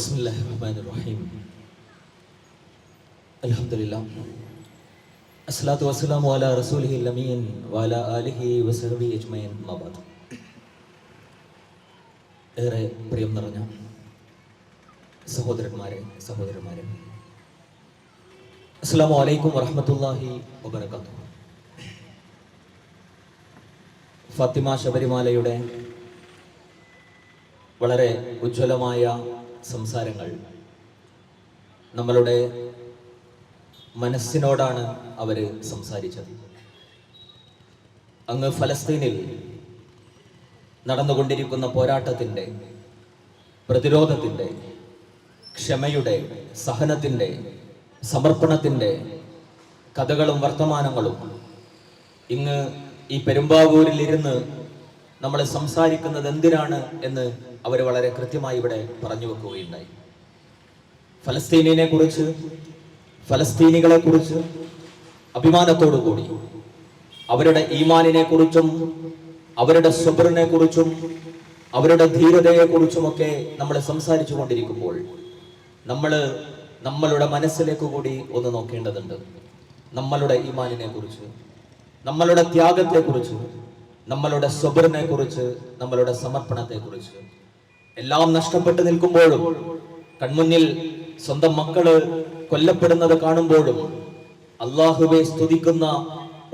ബിസ്മില്ലാഹിർറഹ്മാനിർറഹീം. അൽഹംദുലില്ലാഹ് അസ്സലാത്തു വസ്സലാമു അലാ റസൂലിഹിൽ അമീൻ വഅലാ ആലിഹി വസഹ്ബിഹി അജ്മഈൻ. അമ്മാ ബഅദ്. ഏറെ പ്രിയം നിറഞ്ഞ സഹോദരന്മാരെ, അസ്സലാമു അലൈക്കും വറഹ്മത്തുള്ളാഹി വബറകാതുഹു. ഫാത്തിമ ശബരിമാലയുടെ വളരെ ഉജ്ജ്വലമായ സംസാരങ്ങൾ നമ്മളുടെ മനസ്സിനോടാണ് അവർ സംസാരിച്ചത്. അങ്ങ് ഫലസ്തീനിൽ നടന്നുകൊണ്ടിരിക്കുന്ന പോരാട്ടത്തിൻ്റെ, പ്രതിരോധത്തിൻ്റെ, ക്ഷമയുടെ, സഹനത്തിൻ്റെ, സമർപ്പണത്തിൻ്റെ കഥകളും വർത്തമാനങ്ങളും ഇങ്ങ് ഈ പെരുമ്പാവൂരിൽ ഇരുന്ന് നമ്മൾ സംസാരിക്കുന്നത് എന്തിനാണ് എന്ന് അവർ വളരെ കൃത്യമായി ഇവിടെ പറഞ്ഞു വെക്കുകയുണ്ടായി. ഫലസ്തീനിനെ കുറിച്ച്, ഫലസ്തീനികളെ കുറിച്ച് അഭിമാനത്തോടു കൂടി, അവരുടെ ഈമാനിനെ കുറിച്ചും അവരുടെ സബ്റിനെ കുറിച്ചും അവരുടെ ധീരതയെ കുറിച്ചുമൊക്കെ നമ്മൾ സംസാരിച്ചു കൊണ്ടിരിക്കുമ്പോൾ നമ്മളുടെ മനസ്സിലേക്ക് കൂടി ഒന്ന് നോക്കേണ്ടതുണ്ട്. നമ്മളുടെ ഈമാനിനെ കുറിച്ച്, നമ്മളുടെ ത്യാഗത്തെ കുറിച്ച്, നമ്മളുടെ സബ്റിനെ കുറിച്ച്, നമ്മളുടെ സമർപ്പണത്തെ കുറിച്ച്. എല്ലാം നഷ്ടപ്പെട്ടു നിൽക്കുമ്പോഴും, കൺമുന്നിൽ സ്വന്തം മക്കള് കൊല്ലപ്പെടുന്നത് കാണുമ്പോഴും അള്ളാഹുവെ സ്തുതിക്കുന്ന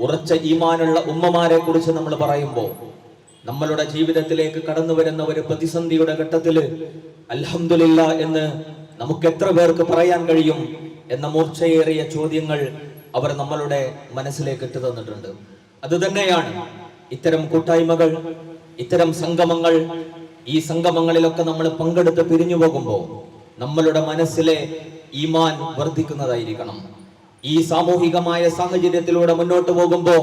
ഉറച്ച ഈമാനുള്ള ഉമ്മമാരെ കുറിച്ച് നമ്മൾ പറയുമ്പോൾ, നമ്മളുടെ ജീവിതത്തിലേക്ക് കടന്നു വരുന്ന ഒരു പ്രതിസന്ധിയുടെ ഘട്ടത്തില് അൽഹംദുലില്ലാ എന്ന് നമുക്ക് എത്ര പേർക്ക് പറയാൻ കഴിയും എന്ന മൂർച്ചയേറിയ ചോദ്യങ്ങൾ അവർ നമ്മളുടെ മനസ്സിലേക്ക് ഇട്ടു തന്നിട്ടുണ്ട്. അത് തന്നെയാണ് ഇത്തരം കൂട്ടായ്മകൾ, ഇത്തരം സംഗമങ്ങൾ. ഈ സംഗമങ്ങളിലൊക്കെ നമ്മൾ പങ്കെടുത്ത് പിരിഞ്ഞു പോകുമ്പോൾ നമ്മളുടെ മനസ്സിലെ ഈമാൻ വർദ്ധിക്കുന്നതായിരിക്കണം. ഈ സാമൂഹികമായ സാഹചര്യത്തിലൂടെ മുന്നോട്ട് പോകുമ്പോൾ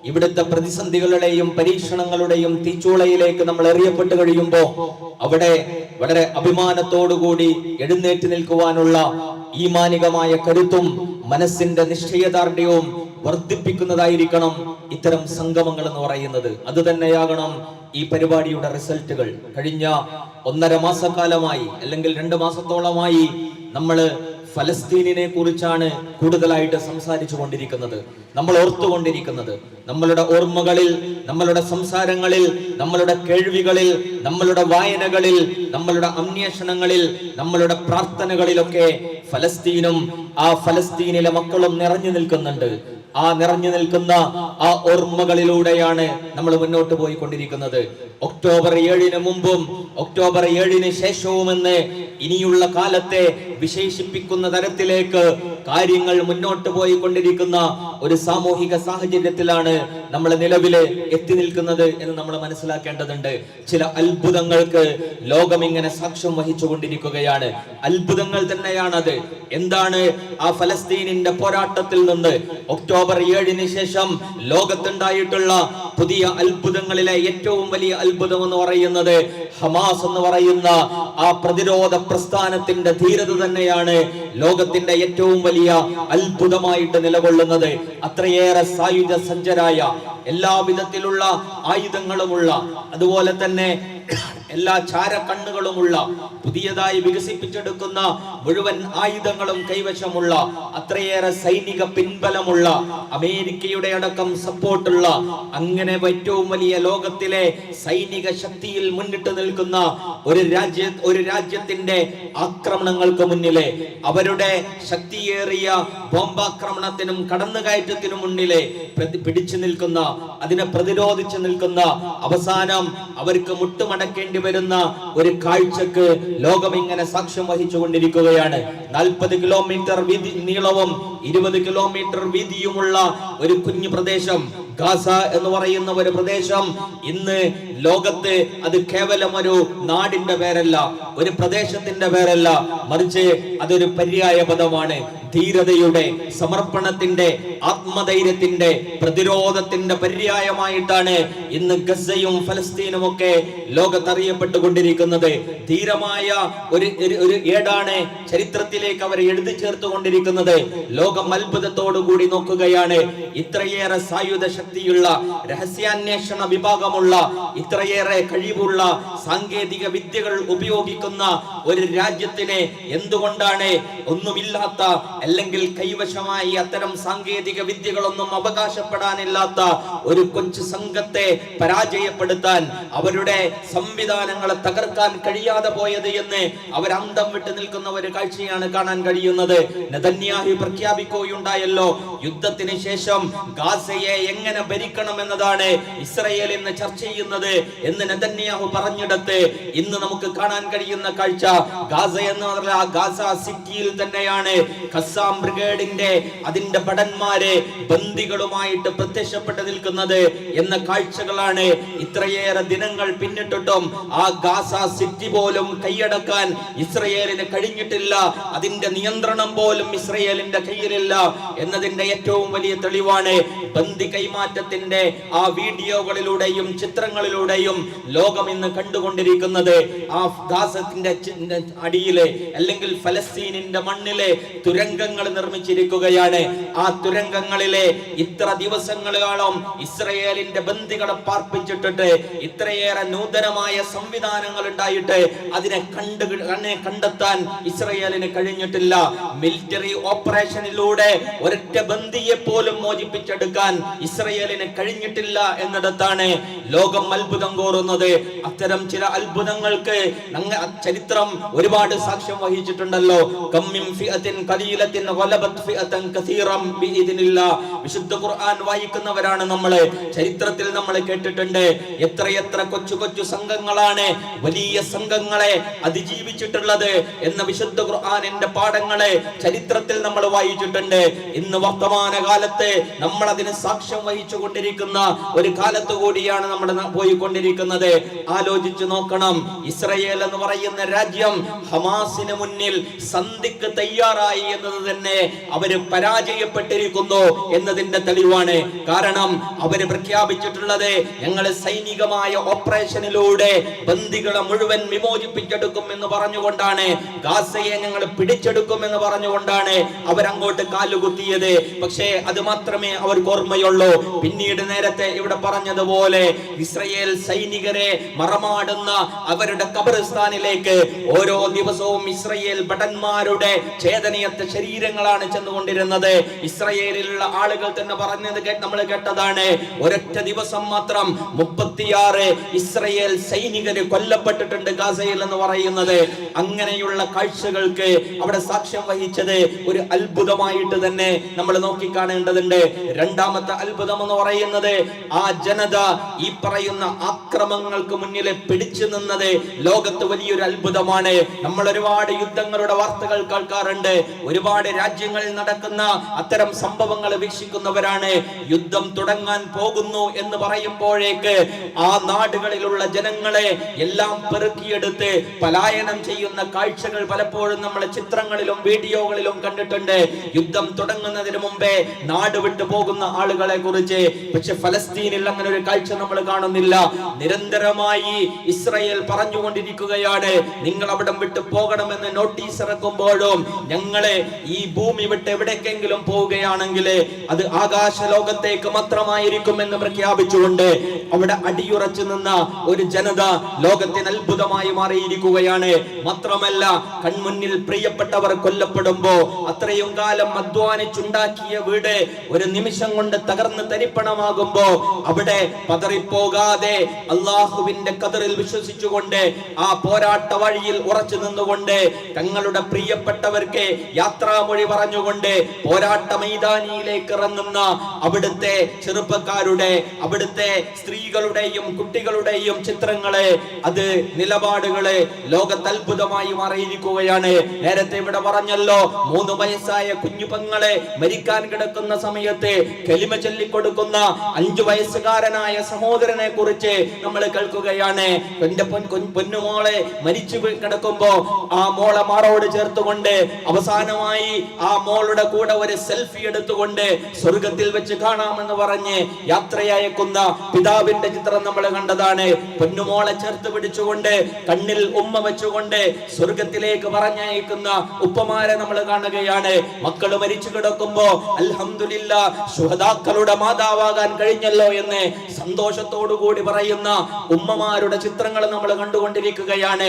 ഇവിടുത്തെ പ്രതിസന്ധികളുടെയും പരീക്ഷണങ്ങളുടെയും തീച്ചൂളയിലേക്ക് നമ്മൾ എറിയപ്പെട്ട് കഴിയുമ്പോൾ അവിടെ വളരെ അഭിമാനത്തോടുകൂടി എഴുന്നേറ്റ് നിൽക്കുവാനുള്ള ഈമാനികമായ കരുത്തും മനസ്സിന്റെ നിശ്ചയദാർഢ്യവും വർദ്ധിപ്പിക്കുന്നതായിരിക്കണം ഇത്തരം സംഗമങ്ങൾ എന്ന് പറയുന്നത്. അത് തന്നെയാകണം ഈ പരിപാടിയുടെ റിസൾട്ടുകൾ. കഴിഞ്ഞ 1.5 മാസക്കാലമായി അല്ലെങ്കിൽ 2 മാസത്തോളമായി നമ്മൾ ഫലസ്തീനിനെ കുറിച്ചാണ് കൂടുതലായിട്ട് സംസാരിച്ചു കൊണ്ടിരിക്കുന്നത്, നമ്മൾ ഓർത്തുകൊണ്ടിരിക്കുന്നത്. നമ്മളുടെ ഓർമ്മകളിൽ, നമ്മളുടെ സംസാരങ്ങളിൽ, നമ്മളുടെ കേൾവികളിൽ, നമ്മളുടെ വായനകളിൽ, നമ്മളുടെ അന്വേഷണങ്ങളിൽ, നമ്മളുടെ പ്രാർത്ഥനകളിലൊക്കെ ഫലസ്തീനും ആ ഫലസ്തീനിലെ മക്കളും നിറഞ്ഞു നിൽക്കുന്നുണ്ട്. ആ നിറഞ്ഞു നിൽക്കുന്ന ആ ഓർമ്മകളിലൂടെയാണ് നമ്മൾ മുന്നോട്ട് പോയിക്കൊണ്ടിരിക്കുന്നത്. ഒക്ടോബർ 7-ന് മുമ്പും ഒക്ടോബർ 7-ന് ശേഷവുമെന്ന് ഇനിയുള്ള കാലത്തെ വിശേഷിപ്പിക്കുന്ന തരത്തിലേക്ക് കാര്യങ്ങൾ മുന്നോട്ട് പോയിക്കൊണ്ടിരിക്കുന്ന ഒരു സാമൂഹിക സാഹചര്യത്തിലാണ് നമ്മൾ നിലവില് എത്തി നിൽക്കുന്നത് എന്ന് നമ്മൾ മനസ്സിലാക്കേണ്ടതുണ്ട്. ചില അത്ഭുതങ്ങൾക്ക് ലോകം ഇങ്ങനെ സാക്ഷ്യം വഹിച്ചുകൊണ്ടിരിക്കുകയാണ്. അത്ഭുതങ്ങൾ തന്നെയാണത്. എന്താണ് ആ ഫലസ്തീനിന്റെ പോരാട്ടത്തിൽ നിന്ന് ഒക്ടോബർ 7-ന് ശേഷം ലോകത്തുണ്ടായിട്ടുള്ള പുതിയ അത്ഭുതങ്ങളിലെ ഏറ്റവും വലിയ അത്ഭുതം എന്ന് പറയുന്നത് ഹമാസ് എന്ന് പറയുന്ന ആ പ്രതിരോധ പ്രസ്ഥാനത്തിന്റെ ധീരത തന്നെയാണ് ലോകത്തിന്റെ ഏറ്റവും വലിയ അത്ഭുതമായിട്ട് നിലകൊള്ളുന്നത്. അത്രയേറെ സായുധ സജ്ജരായ, എല്ലാ വിധത്തിലുള്ള ആയുധങ്ങളുമുള്ള, അതുപോലെ തന്നെ എല്ലാ ചാരക്കണ്ണുകളുമുള്ള, പുതിയതായി വികസിപ്പിച്ചെടുക്കുന്ന മുഴുവൻ ആയുധങ്ങളും കൈവശമുള്ള, അത്രയേറെ സൈനിക പിൻബലമുള്ള, അമേരിക്കയുടെ അടക്കം സപ്പോർട്ടുള്ള, അങ്ങനെ ഏറ്റവും വലിയ ലോകത്തിലെ സൈനിക ശക്തിയിൽ മുന്നിട്ട് നിൽക്കുന്ന ഒരു രാജ്യത്തിന്റെ ആക്രമണങ്ങൾക്ക് മുന്നിലെ, അവരുടെ ശക്തിയേറിയ ബോംബാക്രമണത്തിനും കടന്നുകയറ്റത്തിനും മുന്നിലെ പിടിച്ചു നിൽക്കുന്ന, അതിനെ പ്രതിരോധിച്ചു നിൽക്കുന്ന, അവസാനം അവർക്ക് മുട്ടുമടക്കേണ്ടി വരുന്ന ഒരു കാഴ്ചക്ക് ലോകം ഇങ്ങനെ സാക്ഷ്യം വഹിച്ചുകൊണ്ടിരിക്കുകയാണ്. 40 കിലോമീറ്റർ നീളവും 20 കിലോമീറ്റർ വീതിയുമുള്ള ഒരു കുഞ്ഞു പ്രദേശം, ഗാസ എന്ന് പറയുന്ന ഒരു പ്രദേശം, ഇന്ന് ലോകത്ത് അത് കേവലം ഒരു നാടിന്റെ പേരല്ല, ഒരു പ്രദേശത്തിന്റെ പേരല്ല, മറിച്ച് അതൊരു പര്യായ പദമാണ്. ധീരതയുടെ, സമർപ്പണത്തിന്റെ, ആത്മധൈര്യത്തിന്റെ, പ്രതിരോധത്തിന്റെ പര്യായമായിട്ടാണ് ഇന്ന് ഗസയും ഫലസ്തീനും ഒക്കെ ലോകത്തറിയപ്പെട്ടുകൊണ്ടിരിക്കുന്നത്. ധീരമായ ഒരു ഏടാണ് ചരിത്രത്തിലേക്ക് അവർ എഴുതി ചേർത്തുകൊണ്ടിരിക്കുന്നത്. ലോകം അത്ഭുതത്തോടു കൂടി നോക്കുകയാണ്. ഇത്രയേറെ സായുധ ശക്തിയുള്ള, രഹസ്യാന്വേഷണ വിഭാഗമുള്ള, ഇത്രയേറെ കഴിവുള്ള സാങ്കേതിക വിദ്യകൾ ഉപയോഗിക്കുന്ന ഒരു രാജ്യത്തിന് എന്തുകൊണ്ടാണ് ഒന്നുമില്ലാത്ത, അല്ലെങ്കിൽ കൈവശമായി അത്തരം സാങ്കേതിക വിദ്യകളൊന്നും അവകാശപ്പെടാനില്ലാത്ത ഒരു കൊച്ചു സംഘത്തെ പരാജയപ്പെടുത്താൻ, അവരുടെ സംവിധാനങ്ങളെ തകർക്കാൻ കഴിയാതെ പോയത് എന്ന് അവർ അന്തം വിട്ട് നിൽക്കുന്ന ഒരു കാഴ്ചയാണ് കാണാൻ കഴിയുന്നത്. നെതന്യാഹു പ്രഖ്യാപിക്കുകയുണ്ടായല്ലോ, യുദ്ധത്തിന് ശേഷം ഗാസയെ എങ്ങനെ ഭരിക്കണം എന്നതാണ് ഇസ്രയേൽ ഇന്ന് ചർച്ച ചെയ്യുന്നത് എന്ന് നെതന്യാഹു പറഞ്ഞിടത്ത് ഇന്ന് നമുക്ക് കാണാൻ കഴിയുന്ന കാഴ്ച, ഗാസ എന്ന് പറഞ്ഞാൽ ഗാസ സിറ്റിയിൽ തന്നെയാണ് ഖസ്സാം ബ്രിഗേഡിന്റെ അതിന്റെ ഭടന്മാരെ ബന്ദികളുമായിട്ട് പ്രത്യക്ഷപ്പെട്ട് നിൽക്കുന്നത് എന്ന കാഴ്ചകളാണ്. ഇത്രയേറെ ദിനങ്ങൾ പിന്നിട്ടിട്ടും ആ ഗാസ സിറ്റി പോലും കൈയടക്കാൻ ഇസ്രയേലിന് കഴിഞ്ഞിട്ടില്ല, അതിന്റെ നിയന്ത്രണം പോലും ഇസ്രയേലിന്റെ കയ്യിലില്ല എന്നതിന്റെ ഏറ്റവും വലിയ തെളിവാണ് ബന്ദി കൈമാറ്റത്തിന്റെ ആ വീഡിയോകളിലൂടെയും ചിത്രങ്ങളിലൂടെയും ലോകം ഇന്ന് കണ്ടുകൊണ്ടിരിക്കുന്നത്. ആ ഗാസത്തിന്റെ അടിയിലെ അല്ലെങ്കിൽ ഫലസ്തീനിന്റെ മണ്ണിലെ തുരങ്കങ്ങൾ നിർമ്മിച്ചിരിക്കുകയാണ്. ആ തുരങ്കങ്ങളിലെ ഇത്ര ദിവസങ്ങളോളം ഇസ്രയേലിന്റെ ബന്ദികളെ പാർപ്പിച്ചിട്ടിട്ട് ഇത്രയേറെ നൂതനമായ സംവിധാനങ്ങൾ ഉണ്ടായിട്ട് അതിനെ കണ്ടെത്താൻ ഇസ്രയേലിന് കഴിഞ്ഞിട്ടില്ല. മിലിറ്ററി ഓപ്പറേഷനിലൂടെ ഒരൊറ്റ ബന്ദിയെ പോലും മോചിപ്പിച്ചെടുക്കാൻ ഇസ്രയേലിന് കഴിഞ്ഞിട്ടില്ല എന്നിടത്താണ് ലോകം അത്ഭുതം കോറുന്നത്. അത്തരം ചില അത്ഭുതങ്ങൾക്ക് ചരിത്രം ഒരുപാട് സാക്ഷ്യം വഹിച്ചിട്ടുണ്ടല്ലോ. വിശുദ്ധ ഖുർആൻ വായിക്കുന്നവരാണ് നമ്മള്. ചരിത്രത്തിൽ നമ്മൾ കേട്ടിട്ടുണ്ട് എത്രയെത്ര കൊച്ചു കൊച്ചു സംഘങ്ങളാണ് വലിയ സംഘങ്ങളെ അതിജീവിച്ചിട്ടുള്ളത് എന്ന വിശുദ്ധ ഖുർആനിന്റെ പാഠങ്ങളെ ചരിത്രത്തിൽ നമ്മൾ വായിച്ചിട്ടുണ്ട്. ഇന്ന് വർത്തമാന കാലത്ത് നമ്മൾ അതിന് സാക്ഷ്യം വഹിച്ചു കൊണ്ടിരിക്കുന്ന ഒരു കാലത്ത് കൂടിയാണ് നമ്മൾ പോയിക്കൊണ്ടിരിക്കുന്നത്. ആലോചിച്ചു നോക്കണം, ഇസ്രയേൽ എന്ന് പറയുന്ന രാജ്യം ഹമാസിന് മുന്നിൽ സന്ധിക്ക് തയ്യാറായി എന്നത് തന്നെ അവര് പരാജയപ്പെട്ടിരിക്കുന്നു എന്നതിന്റെ തെളിവാണ്. കാരണം അവര് പ്രഖ്യാപിച്ചിട്ടുള്ളത് ഞങ്ങൾ സൈനികമായ ഓപ്പറേഷനിലൂടെ ബന്ദികളെ മുഴുവൻ വിമോചിപ്പിച്ചെടുക്കും എന്ന് പറഞ്ഞുകൊണ്ടാണ്, ഗാസയെ ഞങ്ങൾ പിടിച്ചെടുക്കും എന്ന് പറഞ്ഞുകൊണ്ടാണ് അവരങ്ങോട്ട് കാലുകുത്തിയത്. പക്ഷേ അത് മാത്രമേ അവർക്ക് ഓർമ്മയുള്ളൂ. പിന്നീട് നേരത്തെ ഇവിടെ പറഞ്ഞതുപോലെ ഇസ്രയേൽ സൈനികരെ മറമാടുന്ന അവരുടെ ഖബർസ്ഥാനിലേക്ക് ഓരോ ദിവസവും ഇസ്രയേൽ ഭടന്മാരുടെ ചേതനയത്തെ ശരീരങ്ങളാണ് ചെന്നുകൊണ്ടിരുന്നത്. ഇസ്രയേലിലുള്ള ആളുകൾ തന്നെ പറഞ്ഞത് നമ്മൾ കേട്ടതാണ്, ഒരൊറ്റ ദിവസം മാത്രം 36 ഇസ്രയേൽ സൈനികര് കൊല്ലപ്പെട്ടിട്ടുണ്ട് ഗാസയിൽ എന്ന് പറയുന്നത്. അങ്ങനെയുള്ള കാഴ്ചകൾക്ക് അവിടെ സാക്ഷ്യം വഹിച്ചത് ഒരു അത്ഭുതമായിട്ട് തന്നെ നമ്മൾ നോക്കിക്കാണേണ്ടതുണ്ട്. രണ്ടാമത്തെ അത്ഭുതം എന്ന് പറയുന്നത് ആ ജനത ഈ പറയുന്ന ആക്രമങ്ങൾക്ക് മുന്നിൽ പിടിച്ചു നിന്നത് ലോകത്ത് വലിയൊരു അത്ഭുതമാണ്. നമ്മൾ ഒരുപാട് യുദ്ധങ്ങളുടെ വാർത്തകൾ കേൾക്കാറുണ്ട്, ഒരുപാട് രാജ്യങ്ങളിൽ നടക്കുന്ന അത്തരം സംഭവങ്ങൾ വീക്ഷിക്കുന്നവരാണ്. യുദ്ധം തുടങ്ങാൻ പോകുന്നു എന്ന് പറയുമ്പോഴേക്ക് ആ നാടുകളിലുള്ള ജനങ്ങളെ എല്ലാം പെറുക്കിയെടുത്ത് പലായനം ചെയ്യുന്ന കാഴ്ചകൾ പലപ്പോഴും നമ്മൾ ചിത്രങ്ങളിലും വീഡിയോകളിലും കണ്ടിട്ടുണ്ട്. യുദ്ധം തുടങ്ങുന്നതിന് മുമ്പേ നാട് വിട്ടു പോകുന്ന ആളുകളെ കുറിച്ച്. പക്ഷെ ഫലസ്തീനിൽ അങ്ങനെ ഒരു കാഴ്ച നമ്മൾ കാണുന്നില്ല. നിരന്തരമായി ഇസ്രയേൽ പറഞ്ഞുകൊണ്ടിരിക്കുകയാണ്, നിങ്ങൾ അവിടം വിട്ടു പോകണമെന്ന് നോട്ടീസ് ഇറക്കുമ്പോഴും ഞങ്ങളെ ഈ ഭൂമി വിട്ട് എവിടേക്കെങ്കിലും പോവുകയാണെങ്കിൽ അത് ആകാശ ലോകത്തേക്ക് മാത്രമായിരിക്കും എന്ന് പ്രഖ്യാപിച്ചുകൊണ്ട് അവിടെ അടിയുറച്ചു നിന്ന ഒരു ജനത ലോകത്തിന് അത്ഭുതമായി മാറിയിരിക്കുകയാണ്. മാത്രമല്ല, കൺമുന്നിൽ പ്രിയപ്പെട്ടവർ കൊല്ലപ്പെടുമ്പോ അത്രയും കാലം അധ്വാനിച്ചുണ്ടാക്കിയ വീട് ഒരു നിമിഷം കൊണ്ട് തകർന്ന് തരിപ്പണമാകുമ്പോ അവിടെ പതറിപ്പോകാതെ അള്ളാഹുവിന്റെ ഖദറിൽ വിശ്വസിച്ചുകൊണ്ട് ആ പോരാട്ട വഴിയിൽ ഉറച്ചു നിന്നുകൊണ്ട് തങ്ങളുടെ പ്രിയപ്പെട്ടവർക്ക് യാത്രാമൊഴി പറഞ്ഞുകൊണ്ട് പോരാട്ട മൈതാനിയിലേക്ക് ഇറങ്ങുന്ന അവിടുത്തെ ചെറുപ്പക്കാരുടെ, അവിടുത്തെ സ്ത്രീകളുടെയും കുട്ടികളുടെയും ചിത്രങ്ങള്, അത് നിലപാടുകള് ലോകത്ത് അത്ഭുതമായി മാറിയിരിക്കുകയാണ്. നേരത്തെ ഇവിടെ പറഞ്ഞല്ലോ, 3 വയസ്സായ കുഞ്ഞുപങ്ങളെ മരിക്കാൻ കിടക്കുന്ന സമയത്ത് കലിമ ചൊല്ലിക്കൊടുക്കുന്ന 5 വയസ്സുകാരനായ സഹോദരനെ കുറിച്ച് നമ്മൾ കേൾക്കുകയാണ്. എന്റെ പൊന്നുമോളെ മരിച്ചു കിടക്കുമ്പോ ആ മോളെ മാറോട് ചേർത്തുകൊണ്ട് അവസാനമായി ആ മോളുടെ കൂടെ ഒരു സെൽഫി എടുത്തുകൊണ്ട് സ്വർഗത്തിൽ വെച്ച് കാണാമെന്ന് പറഞ്ഞ് യാത്രയയക്കുന്ന പിതാവിന്റെ ചിത്രം നമ്മൾ കണ്ടതാണ്. പൊന്നുമോളെ ചേർത്ത് പിടിച്ചുകൊണ്ട് കണ്ണിൽ ഉമ്മ വെച്ചുകൊണ്ട് സ്വർഗത്തിലേക്ക് പറഞ്ഞയക്കുന്ന ഉപ്പമാരെ നമ്മൾ കാണുകയാണ്. മക്കള് മരിച്ചു കിടക്കുമ്പോ അൽഹംദുലില്ലാ ശുഹദാക്കളുടെ മാതൃ മാതാവാകാൻ കഴിഞ്ഞല്ലോ എന്ന് സന്തോഷത്തോടു കൂടി പറയുന്ന ഉമ്മമാരുടെ ചിത്രങ്ങൾ നമ്മൾ കണ്ടുകൊണ്ടിരിക്കുകയാണ്.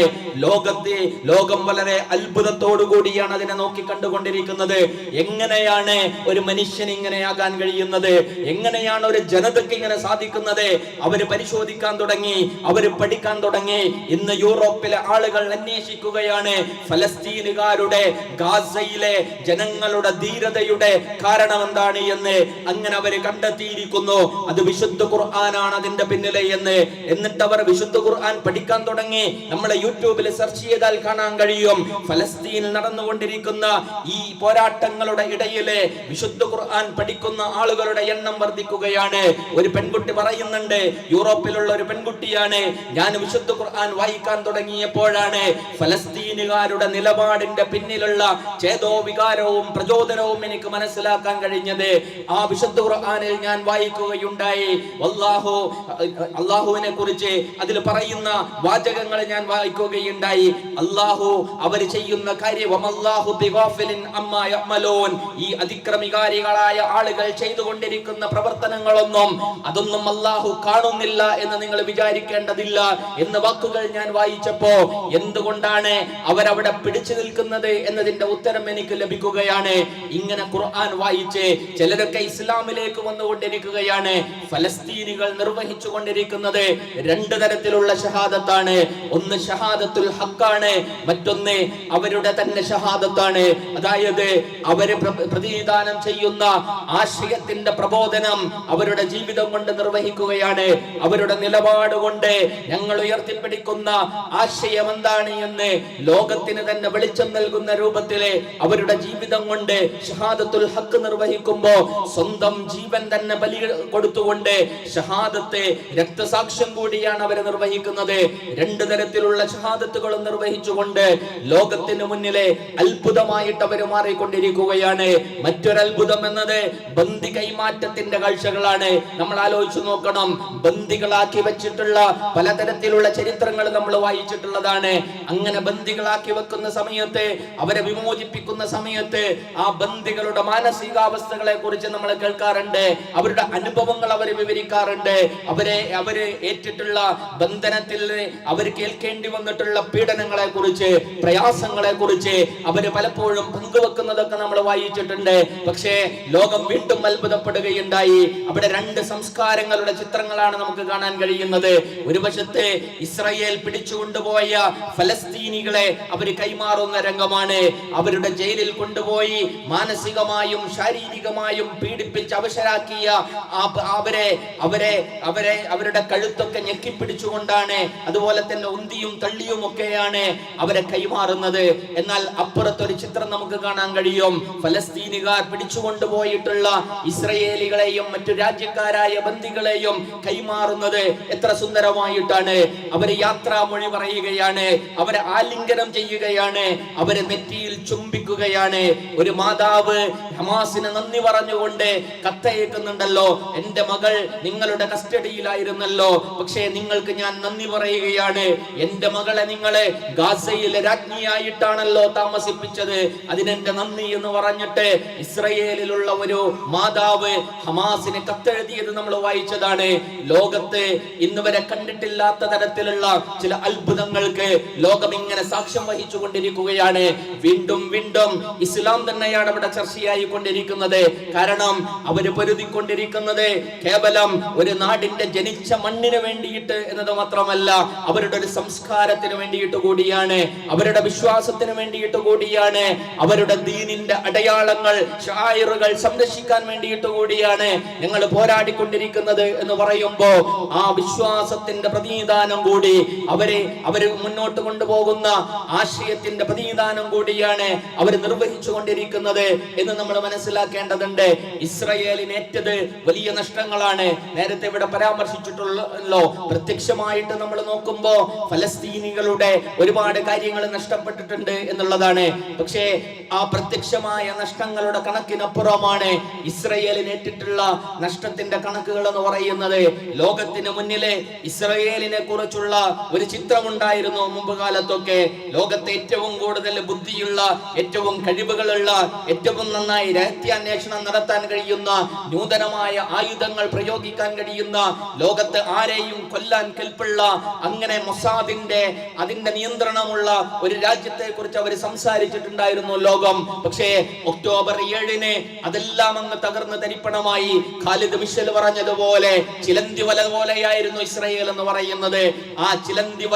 ലോകം വളരെ അത്ഭുതത്തോടു കൂടിയാണ് അതിനെ നോക്കി കണ്ടുകൊണ്ടിരിക്കുന്നത്. എങ്ങനെയാണ് ഒരു മനുഷ്യൻ ഇങ്ങനെയാകാൻ കഴിയുന്നത്? എങ്ങനെയാണ് ഒരു ജനതയ്ക്ക് ഇങ്ങനെ സാധിക്കുന്നത്? അവര് പരിശോധിക്കാൻ തുടങ്ങി, അവര് പഠിക്കാൻ തുടങ്ങി. ഇന്ന് യൂറോപ്പിലെ ആളുകൾ അന്വേഷിക്കുകയാണ് ഫലസ്തീനുകാരുടെ, ഗാസയിലെ ജനങ്ങളുടെ ധീരതയുടെ കാരണം എന്താണ് എന്ന്. അങ്ങനെ അവര് കണ്ടെത്തിയിരിക്കുന്നു. അത് വിശുദ്ധ ഖുർആനാണ് അതിന്റെ പിന്നിലെ എന്ന്. എന്നിട്ട് അവർ വിശുദ്ധ ഖുർആൻ പഠിക്കാൻ തുടങ്ങി. നമ്മളെ യൂട്യൂബിൽ സെർച്ച് ചെയ്താൽ കാണാൻ കഴിയും. ഫലസ്തീനിൽ നടന്നുകൊണ്ടിരിക്കുന്ന ഈ പോരാട്ടങ്ങളുടെ ഇടയിലെ വിശുദ്ധ ഖുർആൻ പഠിക്കുന്ന ആളുകളുടെ എണ്ണം വർദ്ധിക്കുകയാണ്. ഒരു പെൺകുട്ടി പറയുന്നുണ്ട്, യൂറോപ്പിലുള്ള ഒരു പെൺകുട്ടിയാണ്, ഞാൻ വിശുദ്ധ ഖുർആൻ വായിക്കാൻ തുടങ്ങിയപ്പോഴാണ് ഫലസ്തീനുകാരുടെ നിലപാടിന്റെ പിന്നിലുള്ള ചേതോ വികാരവും പ്രചോദനവും എനിക്ക് മനസ്സിലാക്കാൻ കഴിഞ്ഞത്. ആ വിശുദ്ധ ഖുർആനിൽ ഞാൻ വായിക്കുകയുണ്ടായി. അല്ലാഹുവിനെ കുറിച്ച് അതിൽ പറയുന്ന വാചകങ്ങൾ ഞാൻ വായിക്കുകയുണ്ടായി. അല്ലാഹു അവർ ചെയ്യുന്ന കാര്യം വമല്ലാഹു ബിഗാഫിലിൻ അമ്മാ യഅമലൂൻ, ഈ അതിക്രമികാരികളായ ആളുകൾ ചെയ്തുകൊണ്ടിരിക്കുന്ന പ്രവർത്തനങ്ങളൊന്നും അതൊന്നും അല്ലാഹു കാണുന്നില്ല എന്ന് നിങ്ങൾ വിചാരിക്കേണ്ടതില്ല എന്ന വാക്കുകൾ ഞാൻ വായിച്ചപ്പോ എന്തുകൊണ്ടാണ് അവരവിടെ പിടിച്ചു നിൽക്കുന്നത് എന്നതിന്റെ ഉത്തരം എനിക്ക് ലഭിക്കുകയാണ്. ഇങ്ങനെ ഖുർആൻ വായിച്ച് ചിലരൊക്കെ ഇസ്ലാമിലേക്ക് വന്നുകൊണ്ടിരിക്കുകയാണ്. ഫലസ്തീനികൾ നിർവഹിച്ചു കൊണ്ടിരിക്കുന്നത് രണ്ട് തരത്തിലുള്ള ഷഹാദത്താണ്. ഒന്ന് ഷഹാദത്തുൽ ഹഖാണ്, മറ്റൊന്ന് അവരുടെ തന്നെ ഷഹാദത്താണ്. അതായത് അവര് പ്രതിനിധാനം ചെയ്യുന്ന ആശയത്തിന്റെ പ്രബോധനം അവരുടെ ജീവിതം കൊണ്ട് നിർവഹിക്കുകയാണ്. അവരുടെ നിലപാട് കൊണ്ട് ഞങ്ങൾ ഉയർത്തിപ്പിടിക്കുന്ന ആശയം എന്താണ് എന്ന് ലോകത്തിന് തന്നെ വെളിച്ചം നൽകുന്ന രൂപത്തില് അവരുടെ ജീവിതം കൊണ്ട് ഷഹാദത്തുൽ ഹഖ് നിർവഹിക്കുമ്പോ സ്വന്തം ജീവൻ തന്നെ ബലി കൊടുത്തുകൊണ്ട് ഷഹാദത്തെ രക്തസാക്ഷ്യം കൂടിയാണ് അവർ നിർവഹിക്കുന്നത്. രണ്ട് തരത്തിലുള്ള ഷഹാദത്തുകളും നിർവഹിച്ചുകൊണ്ട് ലോകത്തിന് മുന്നിലെ അത്ഭുതമായിട്ട് അവർ മാറിക്കൊണ്ടിരിക്കുകയാണ്. മറ്റൊരത്ഭുതം എന്നത് ബന്ദി കൈമാറ്റത്തിന്റെ കാഴ്ചകളാണ്. നമ്മൾ ആലോചിച്ചു നോക്കണം. ബന്ദികളാക്കി വെച്ചിട്ടുള്ള പലതരത്തിലുള്ള ചരിത്രങ്ങൾ നമ്മൾ വായിച്ചിട്ടുള്ളതാണ്. അങ്ങനെ ബന്ദികളാക്കി വെക്കുന്ന സമയത്ത്, അവരെ വിമോചിപ്പിക്കുന്ന സമയത്ത് ആ ബന്ദികളുടെ മാനസികാവസ്ഥകളെ കുറിച്ച് നമ്മൾ കേൾക്കാറുണ്ട്. അവരുടെ അനുഭവങ്ങൾ അവർ വിവരിക്കാറുണ്ട്. അവര് ഏറ്റിട്ടുള്ള ബന്ധനത്തിൽ അവർ കേൾക്കേണ്ടി വന്നിട്ടുള്ള പീഡനങ്ങളെ കുറിച്ച്, പ്രയാസങ്ങളെ കുറിച്ച് അവര് പലപ്പോഴും പങ്കുവെക്കുന്നതൊക്കെ നമ്മൾ വായിച്ചിട്ടുണ്ട്. പക്ഷേ ലോകം വീണ്ടും അത്ഭുതപ്പെടുകയുണ്ടായി. അവിടെ രണ്ട് സംസ്കാരങ്ങളുടെ ചിത്രങ്ങളാണ് നമുക്ക് കാണാൻ കഴിയുന്നത്. ഒരു വശത്ത് ഇസ്രായേൽ പിടിച്ചുകൊണ്ടുപോയ ഫലസ്തീനികളെ അവര് കൈമാറുന്ന രംഗമാണ്. അവരുടെ ജയിലിൽ കൊണ്ടുപോയി മാനസികമായും ശാരീരികമായും പീഡിപ്പിച്ച് അവശരാക്കിയ അവരുടെ കഴുത്തൊക്കെ ഞെക്കിപ്പിടിച്ചുകൊണ്ടാണ്, അതുപോലെ തന്നെ ഉന്തിയും തള്ളിയും ഒക്കെയാണ് അവരെ കൈമാറുന്നത്. എന്നാൽ അപ്പുറത്തൊരു ചിത്രം നമുക്ക് കാണാൻ കഴിയും. ഫലസ്തീനുകാർ പിടിച്ചുകൊണ്ടുപോയിട്ടുള്ള ഇസ്രായേലികളെയും മറ്റു രാജ്യക്കാരായ ബന്ദികളെയും കൈമാറുന്നത് എത്ര സുന്ദരമായിട്ടാണ്. അവര് യാത്രാമൊഴി പറയുകയാണ്, അവരെ ആലിംഗനം ചെയ്യുകയാണ്, അവരെ നെറ്റിയിൽ ചുംബിക്കുകയാണ്. ഒരു മാതാവ് ഹമാസിന് നന്ദി പറഞ്ഞുകൊണ്ട് കത്തയക്കുന്നുണ്ടല്ലോ, എന്റെ മകൾ നിങ്ങളുടെ കസ്റ്റഡിയിലായിരുന്നല്ലോ, പക്ഷേ നിങ്ങൾക്ക് ഞാൻ നന്ദി പറയുകയാണ്. എന്റെ മകളെ നിങ്ങളെ ഗാസയിലെ രാജ്ഞിയായിട്ടാണല്ലോ താമസിപ്പിച്ചത്, അതിനെന്റെ നന്ദി എന്ന് പറഞ്ഞിട്ട് ഇസ്രായേലിലുള്ള ഒരു മാതാവ് ഹമാസിന് കത്തെഴുതിയത് നമ്മൾ വായിച്ചതാണ്. ലോകത്ത് ഇന്ന് വരെ കണ്ടിട്ടില്ലാത്ത തരത്തിലുള്ള ചില അത്ഭുതങ്ങൾക്ക് ലോകം ഇങ്ങനെ സാക്ഷ്യം വഹിച്ചു കൊണ്ടിരിക്കുകയാണ്. വീണ്ടും വീണ്ടും ഇസ്ലാം തന്നെയാണ് ഇവിടെ ചർച്ചയായി കൊണ്ടിരിക്കുന്നത്. കാരണം അവര് പൊരുതിക്കൊണ്ടിരിക്കുന്നത് കേവലം ഒരു നാടിന്റെ ജനിച്ച മണ്ണിന് വേണ്ടിയിട്ട് എന്നത് മാത്രമല്ല, അവരുടെ ഒരു സംസ്കാരത്തിന് വേണ്ടിയിട്ട് കൂടിയാണ്, അവരുടെ വിശ്വാസത്തിന് വേണ്ടിയിട്ട് കൂടിയാണ്, അവരുടെ ദീനിന്റെ അടയാളങ്ങൾ ഷായിറുകൾ സംരക്ഷിക്കാൻ വേണ്ടിയിട്ട് കൂടിയാണ് ഞങ്ങൾ പോരാടിക്കൊണ്ടിരിക്കുന്നത് എന്ന് പറയുമ്പോ ആ വിശ്വാസത്തിന്റെ പ്രതിനിധാനം കൂടി അവര് മുന്നോട്ട് കൊണ്ടുപോകുന്ന ആശയത്തിന്റെ പ്രതിനിധാനം കൂടിയാണ് അവർ നിർവഹിച്ചു കൊണ്ടിരിക്കുന്നത് എന്ന് നമ്മൾ മനസ്സിലാക്കേണ്ടതുണ്ട്. ഇസ്രായേലിന് ഏറ്റത് വലിയ നഷ്ടങ്ങളാണ്. നേരത്തെ ഇവിടെ പരാമർശിച്ചിട്ടുള്ളല്ലോ. പ്രത്യക്ഷമായിട്ട് നമ്മൾ നോക്കുമ്പോ ഫലസ്തീനികളുടെ ഒരുപാട് കാര്യങ്ങൾ നഷ്ടപ്പെട്ടിട്ടുണ്ട് എന്നുള്ളതാണ്. പക്ഷേ ആ പ്രത്യക്ഷമായ നഷ്ടങ്ങളുടെ കണക്കിനപ്പുറമാണ് ഇസ്രായേലിന് ഏറ്റിട്ടുള്ള നഷ്ടത്തിന്റെ കണക്കുകൾ എന്ന് പറയുന്നത്. ലോകത്തിന് മുന്നിലെ ഇസ്രായേലിനെ കുറിച്ചുള്ള ഒരു ചിത്രമുണ്ടായിരുന്നു മുമ്പ് കാലത്തൊക്കെ. ലോകത്തെ ഏറ്റവും കൂടുതൽ ബുദ്ധിയുള്ള, ഏറ്റവും കഴിവുകളുള്ള, ഏറ്റവും നന്നായി രഹസ്യാന്വേഷണം നടത്താൻ കഴിയുന്ന, നൂതന നൂതനമായ ആയുധങ്ങൾ പ്രയോഗിക്കാൻ കഴിയുന്ന, ലോകത്ത് ആരെയും കൊല്ലാൻ കെൽപ്പുള്ള, അങ്ങനെ മൊസാദിന്റെ അതിന്റെ നിയന്ത്രണമുള്ള ഒരു രാജ്യത്തെ കുറിച്ച് അവർ സംസാരിച്ചിട്ടുണ്ടായിരുന്നു ലോകം. പക്ഷേ ഒക്ടോബർ 7-ന് അതെല്ലാം അങ്ങ് തകർന്ന് തരിപ്പണമായി. ഖാലിദ് മിഷൽ പറഞ്ഞതുപോലെ ചിലന്തി വല പോലെയായിരുന്നു ഇസ്രായേൽ എന്ന് പറയുന്നത്. ആ ചിലന്തി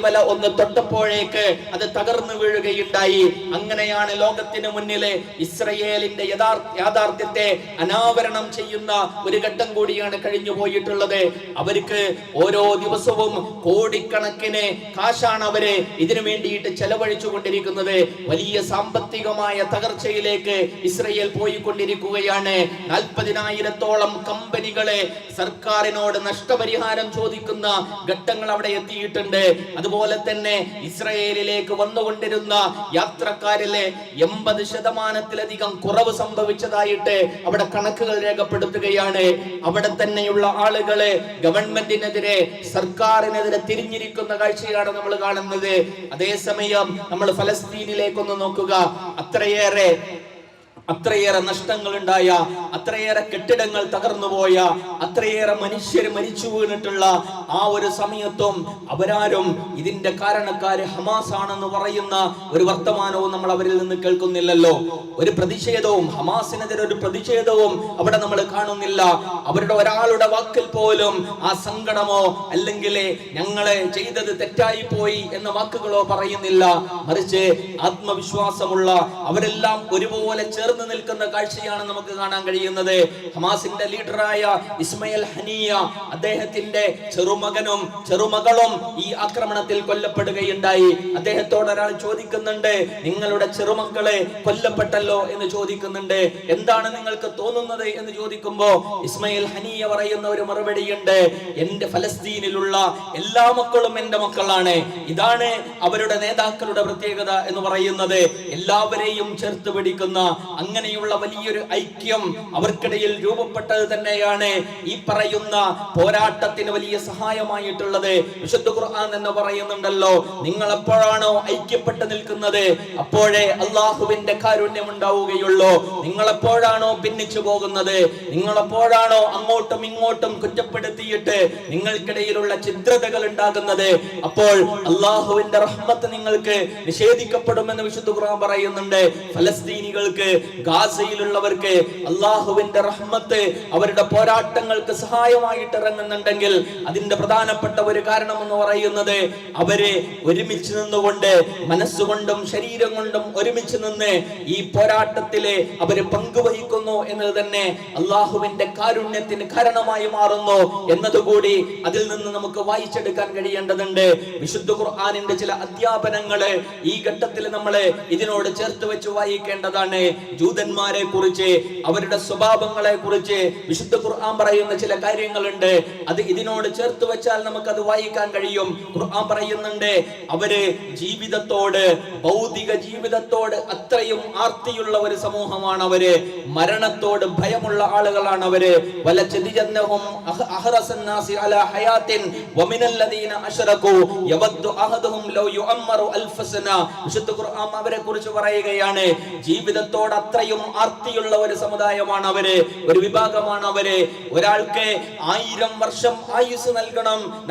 വല ഒന്ന് തൊട്ടപ്പോഴേക്ക് അത് തകർന്നു വീഴുകയുണ്ടായി. അങ്ങനെയാണ് ലോകത്തിന് മുന്നിലെ ഇസ്രായേലിന്റെ യാഥാർത്ഥ്യത്തെ അനാവരണം ചെയ്യുന്ന ഒരു ഘട്ടം കൂടിയാണ് കഴിഞ്ഞു പോയിട്ടുള്ളത്. അവർക്ക് ഓരോ ദിവസവും കോടിക്കണക്കിന് കാശാണ് അവര് ഇതിനു വേണ്ടിയിട്ട് ചെലവഴിച്ചു കൊണ്ടിരിക്കുന്നത്. വലിയ സാമ്പത്തികമായ തകർച്ചയിലേക്ക് ഇസ്രായേൽ പോയിക്കൊണ്ടിരിക്കുകയാണ്. 40,000-ഓളം കമ്പനികളെ സർക്കാരിനോട് നഷ്ടപരിഹാരം ചോദിക്കുന്ന ഘട്ടങ്ങൾ അവിടെ എത്തിയിട്ടുണ്ട്. അതുപോലെ തന്നെ ഇസ്രായേലിലേക്ക് വന്നുകൊണ്ടിരുന്ന യാത്രക്കാരിലെ 80% കുറവ് സംഭവിച്ചതായിട്ട് അവിടെ കണക്കുകൾ രേഖപ്പെടുത്തുകയാണ്. അവിടെ തന്നെയുള്ള ആളുകള് ഗവൺമെന്റിനെതിരെ, സർക്കാരിനെതിരെ തിരിഞ്ഞിരിക്കുന്ന കാഴ്ചയാണ് നമ്മൾ കാണുന്നത്. അതേസമയം നമ്മൾ ഫലസ്തീനിലേക്കൊന്ന് നോക്കുക. അത്രയേറെ നഷ്ടങ്ങൾ ഉണ്ടായ, അത്രയേറെ കെട്ടിടങ്ങൾ തകർന്നുപോയ, അത്രയേറെ മനുഷ്യർ മരിച്ചു വീണിട്ടുള്ള ആ ഒരു സമയത്തും അവരാരും ഇതിന്റെ കാരണക്കാര് ഹമാസ് ആണെന്ന് പറയുന്ന ഒരു വർത്തമാനവും നമ്മൾ അവരിൽ നിന്ന് കേൾക്കുന്നില്ലല്ലോ. ഒരു പ്രതിഷേധവും, ഹമാസിനെതിരെ ഒരു പ്രതിഷേധവും അവിടെ നമ്മൾ കാണുന്നില്ല. അവരുടെ ഒരാളുടെ വാക്കിൽ പോലും ആ സങ്കടമോ അല്ലെങ്കിൽ ഞങ്ങളെ ചെയ്തത് തെറ്റായി പോയി എന്ന വാക്കുകളോ പറയുന്നില്ല. മറിച്ച് ആത്മവിശ്വാസമുള്ള അവരെല്ലാം ഒരുപോലെ ചേർന്ന് നിൽക്കുന്ന കാഴ്ചയാണ് നമുക്ക് കാണാൻ കഴിയുന്നത്. ഹമാസിന്റെ ലീഡറായ ഇസ്മയിൽ ഹനിയ, അദ്ദേഹത്തിന്റെ ചെറുമകളും ഈ ആക്രമണത്തിൽ കൊല്ലപ്പെടുകയുണ്ടായി. അദ്ദേഹത്തോട് ഒരാൾ ചോദിക്കുന്നുണ്ട്, നിങ്ങളുടെ ചെറുമക്കളെ കൊല്ലപ്പെട്ടല്ലോ എന്ന് ചോദിക്കുന്നുണ്ട്, എന്താണ് നിങ്ങൾക്ക് തോന്നുന്നത് എന്ന് ചോദിക്കുമ്പോ ഇസ്മയിൽ ഹനിയ പറയുന്ന ഒരു മറുപടിയുണ്ട്, എന്റെ ഫലസ്തീനിലുള്ള എല്ലാ മക്കളും എന്റെ മക്കളാണ്. ഇതാണ് അവരുടെ നേതാക്കളുടെ പ്രത്യേകത എന്ന് പറയുന്നത്. എല്ലാവരെയും ചേർത്ത് പിടിക്കുന്ന അങ്ങനെയുള്ള വലിയൊരു ഐക്യം അവർക്കിടയിൽ രൂപപ്പെട്ടത് തന്നെയാണ് ഈ പറയുന്ന പോരാട്ടത്തിന് വലിയ സഹായമായിട്ടുള്ളത്. വിശുദ്ധ ഖുർആൻ എന്ന് പറയുന്നുണ്ടല്ലോ, നിങ്ങൾ എപ്പോഴാണോ ഐക്യപ്പെട്ട് നിൽക്കുന്നത് അപ്പോഴേ അള്ളാഹുവിന്റെ കാരുണ്യം ഉണ്ടാവുകയുള്ളൂ. നിങ്ങൾ എപ്പോഴാണോ ഭിന്നിച്ചു പോകുന്നത്, നിങ്ങൾ എപ്പോഴാണോ അങ്ങോട്ടും ഇങ്ങോട്ടും കുറ്റപ്പെടുത്തിയിട്ട് നിങ്ങൾക്കിടയിലുള്ള ഛിദ്രതകൾ ഉണ്ടാകുന്നത്, അപ്പോൾ അള്ളാഹുവിന്റെ റഹ്മത്ത് നിങ്ങൾക്ക് നിഷേധിക്കപ്പെടുമെന്ന് വിശുദ്ധ ഖുർആൻ പറയുന്നുണ്ട്. ഫലസ്തീനികൾക്ക്, ഗാസയിലുള്ളവർക്ക് അള്ളാഹുവിന്റെ റഹ്മത്ത് അവരുടെ പോരാട്ടങ്ങൾക്ക് സഹായമായിട്ട് ഇറങ്ങുന്നുണ്ടെങ്കിൽ അതിന്റെ പ്രധാനപ്പെട്ട ഒരു കാരണം എന്ന് പറയുന്നത് അവര് ഒരുമിച്ച് നിന്നുകൊണ്ട്, മനസ്സുകൊണ്ടും ശരീരം കൊണ്ടും ഒരുമിച്ച് നിന്ന് ഈ പോരാട്ടത്തില് അവര് പങ്കുവഹിക്കുന്നു എന്നത് തന്നെ അള്ളാഹുവിന്റെ കാരുണ്യത്തിന് കാരണമായി മാറുന്നു എന്നതുകൂടി അതിൽ നിന്ന് നമുക്ക് വായിച്ചെടുക്കാൻ കഴിയേണ്ടതുണ്ട്. വിശുദ്ധ ഖുർആനിന്റെ ചില അധ്യാപനങ്ങള് ഈ ഘട്ടത്തിൽ നമ്മള് ഇതിനോട് ചേർത്ത് വെച്ച് വായിക്കേണ്ടതാണ്. ജൂതന്മാരെ കുറിച്ച്, അവരുടെ സ്വഭാവങ്ങളെ കുറിച്ച് വിശുദ്ധ ഖുർആൻ പറയുന്ന ചില കാര്യങ്ങളുണ്ട്. അത് ഇതിനോട് ചേർത്ത് വെച്ചാൽ നമുക്കത് വായിക്കാൻ കഴിയും. ഖുർആൻ പറയുന്നുണ്ട്, അവര് ജീവിതത്തോട്, ഭൗതിക ജീവിതത്തോട് അത്രയും ആർത്തിയുള്ള ഒരു സമൂഹമാണ് അവര്. മരണത്തോട് ഭയമുള്ള ആളുകളാണ് അവര്. വലചദിജന്നഹും അഹ്റസന്നാസി അലാ ഹയാത്തിൻ വമിനല്ലദീന അശ്റകൂ യവദ്ദു അഹദുഹും ലൗ യുഅമ്മറു അൽഫസന. വിശുദ്ധ ഖുർആൻ അവരെ കുറിച്ച് പറയുകയാണ്, ജീവിതത്തോട് അത്രയും ആർത്തിയുള്ള ഒരു സമുദായമാണ് അവര്, ഒരു വിഭാഗമാണ് അവര്. ഒരാൾക്ക് 1000 വർഷം ആയുസ്